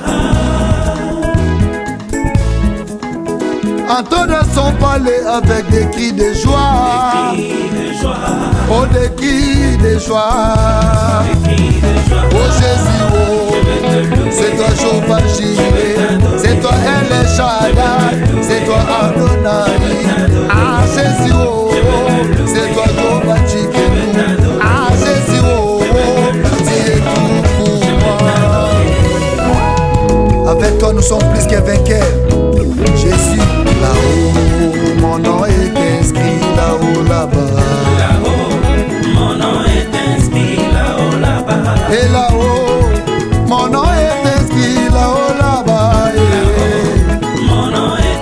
Entendre son palais avec des cris de joie, oh des cris de joie, oh Jésus, oh, c'est toi Jehovah Jireh, c'est toi El Shaddai, c'est toi Adonai, ah Jésus, oh, c'est toi Jehovah Tsidkenu, ah Jésus, oh, tu es tout pour moi. Avec toi nous sommes plus que vainqueurs, Jésus. Là-haut, mon nom est inscrit là-haut, là-bas. Là-haut, mon nom est inscrit là-haut, là-bas. Et là-haut, mon nom est inscrit là-haut, là-bas. Là-haut, mon nom est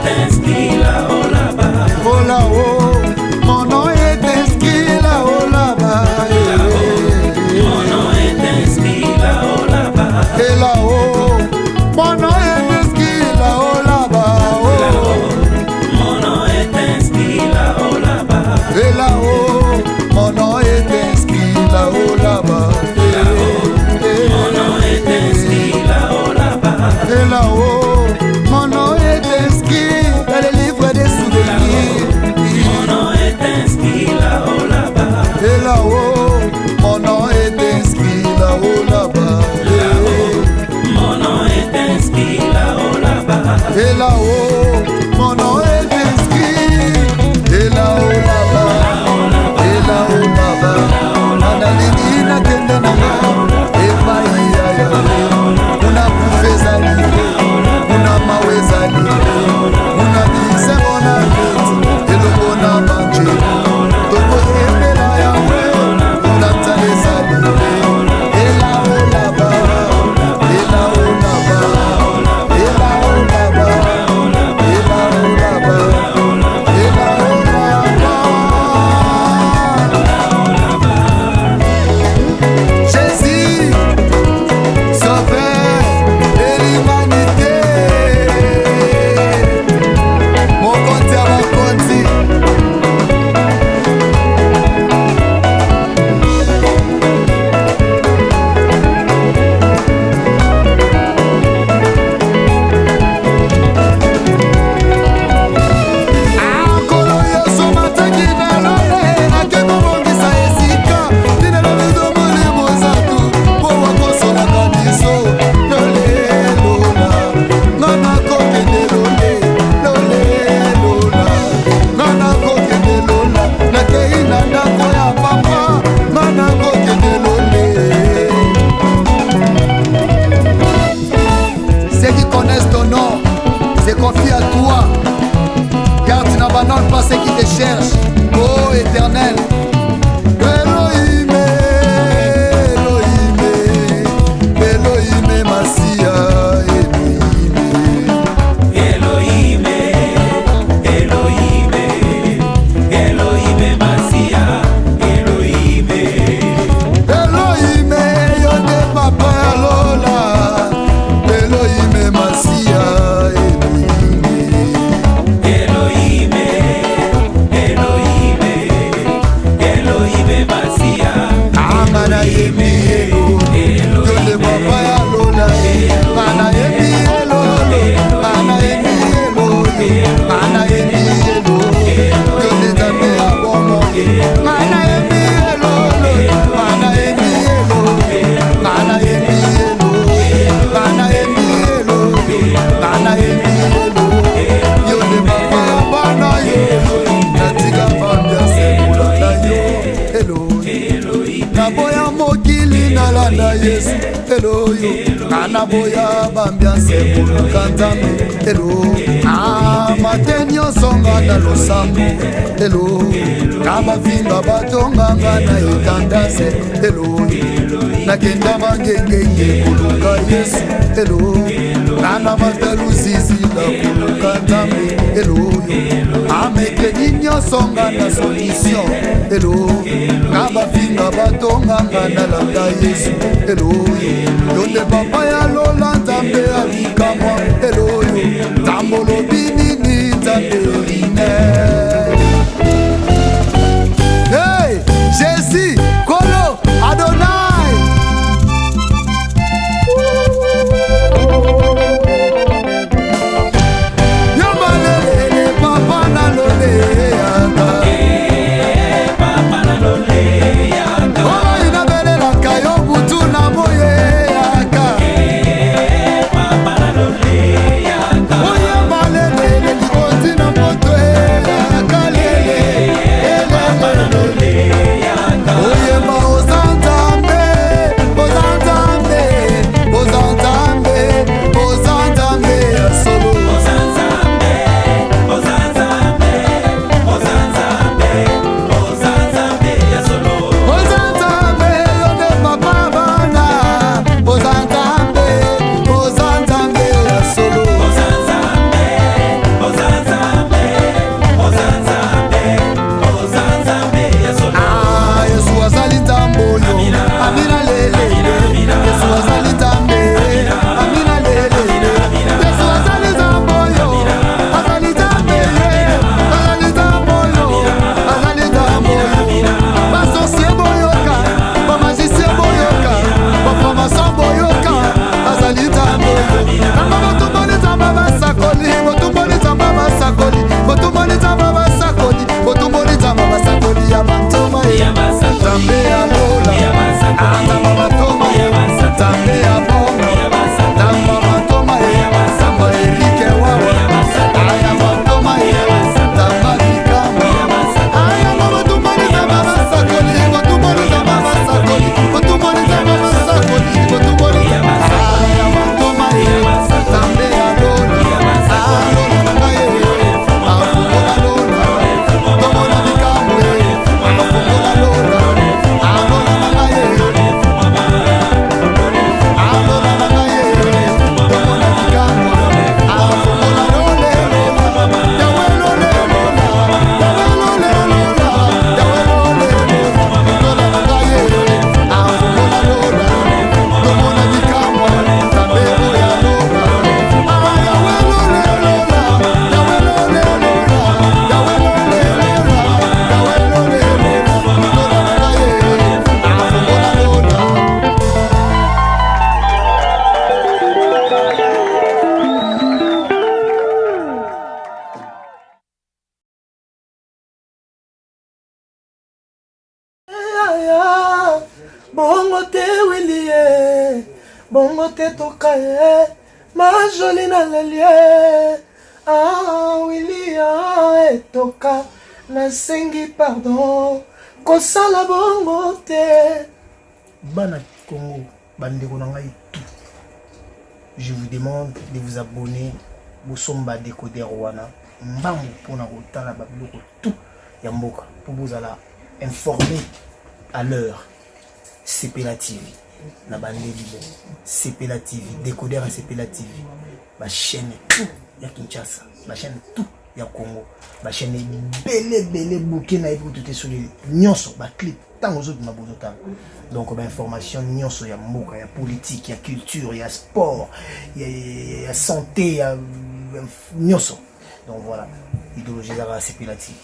cherche, ô éternel. Elohim, Elohim, Elohim, Masia, Elohim, Elohim, Elohim, Masia, Elohim, Elohim, Yonde Papa Lola, Elohim, Masia, Elohim, Elohim, Elohim, Masia, Amana Yemi, Yonde Papa Lola, Mana Yemi, Mana Yemi, Mana Yemi, Yonde Tabe Abomo, Mana Yemi, Mana Yemi, Mana Yemi, Mana Yemi, Mana Yemi, Yonde Papa Bana Yo, Natika Bambia Semulanda Yo, Elohim, Naboya Mokili Nalanda Yesu, Elohim, Anaboya Bambia Semulanda Elohim, Matenyo Songa na Losambo, Elohim, Kabafinga Batonga na Itandase, Elohim, Nakenda Mangenge Kuluka Yesu, Elohim, Nana Mataluzizi la Kuluka Tambe, Elohim, Ameke Ninyo Songa na Solution, Elohim, Kabafinga Batonga na Landa Yesu, Elohim, Yonde Papa ya Lola Tambe Alikamwa, Elohim, Tambolo Binini Tambe Rine. Hey, Jésus, Kolo, Adonai. Yobalele, Papa na lole yanga. Papa na lole yanga. Oh, inabele la kayo butu na moye yanga. Papa na lole yanga. Oh, yobalele, likoti na moto yanga lele. Papa na lole yanga. Oh, yemba ozantambe, ozantambe, ozantambe, ozantambe ya solo. Ozantambe, ozantambe, ozantambe, ozantambe ya solo. Ozantambe, yonde papa bana. Ozantambe, ozantambe ya solo. Ozantambe, ozantambe, ozantambe, ozantambe ya solo. Ah, Yesu azali tamboyo. Amina lele. Yesu azali tambe. Amina lele. Yesu azali tamboyo. Azali tambe. Azali tamboyo. Azali tamboyo. Basorcier boyoka. Bamagicien boyoka. Baframaçon boyoka. Azali tamboyo. Namba botumboni tamba basakoli. Botumboni tamba basakoli. Botumboni tamba basakoli. Botumboni tamba basakoli ya bantoma ya tambe ya lola. Tamba batoma ya tambe ya bonga. Tamba batoma ya tamba erike wawa. Aya batoma ya tamba likama. Aya botumboni tamba basakoli. Botumboni tamba basakoli. Botumboni tamba basakoli. Botumboni aya batoma ya tambe ya lola. Lola nanga ye. Afungola lola. Tomona likamwe. Afungola lola. Lola nanga ye. Lola nanga ye. Tomona likamwe. Afungola lola. Yawe lola lola. Yawe lola lola. Yawe lola lola. Lola nanga ye. Afungola lola. Tomona likamwe. Tambe ya lola. Yawe lola lola. Yawe lola lola. Yawe lola lola. Yawe lola lola. Lola nanga ye. Afungola lola. Bongo te Willie, bongo te tokaye, ma jolie na lelie. Ah Willie, etoka, nasengi pardon, kosala bongo te. Bana Congo, bandeko na ngai tout. Je vous demande de vous abonner, bosomba décoder wana, mbangu pona kotala babiloko tout. ya mboka pour vous alla informer à l'heure. CPLA TV na bandeli CPLA TV décodeur à CPLA TV ma chaîne tout ya Kinshasa ma chaîne tout ya Congo ma chaîne belé bouquet na tout est sur les nyonso ba clip tant aux autres ma bozotan donc ba information nyonso ya mboka ya politique ya culture ya sport ya santé ya nyonso donc voilà idéologie à CPLA TV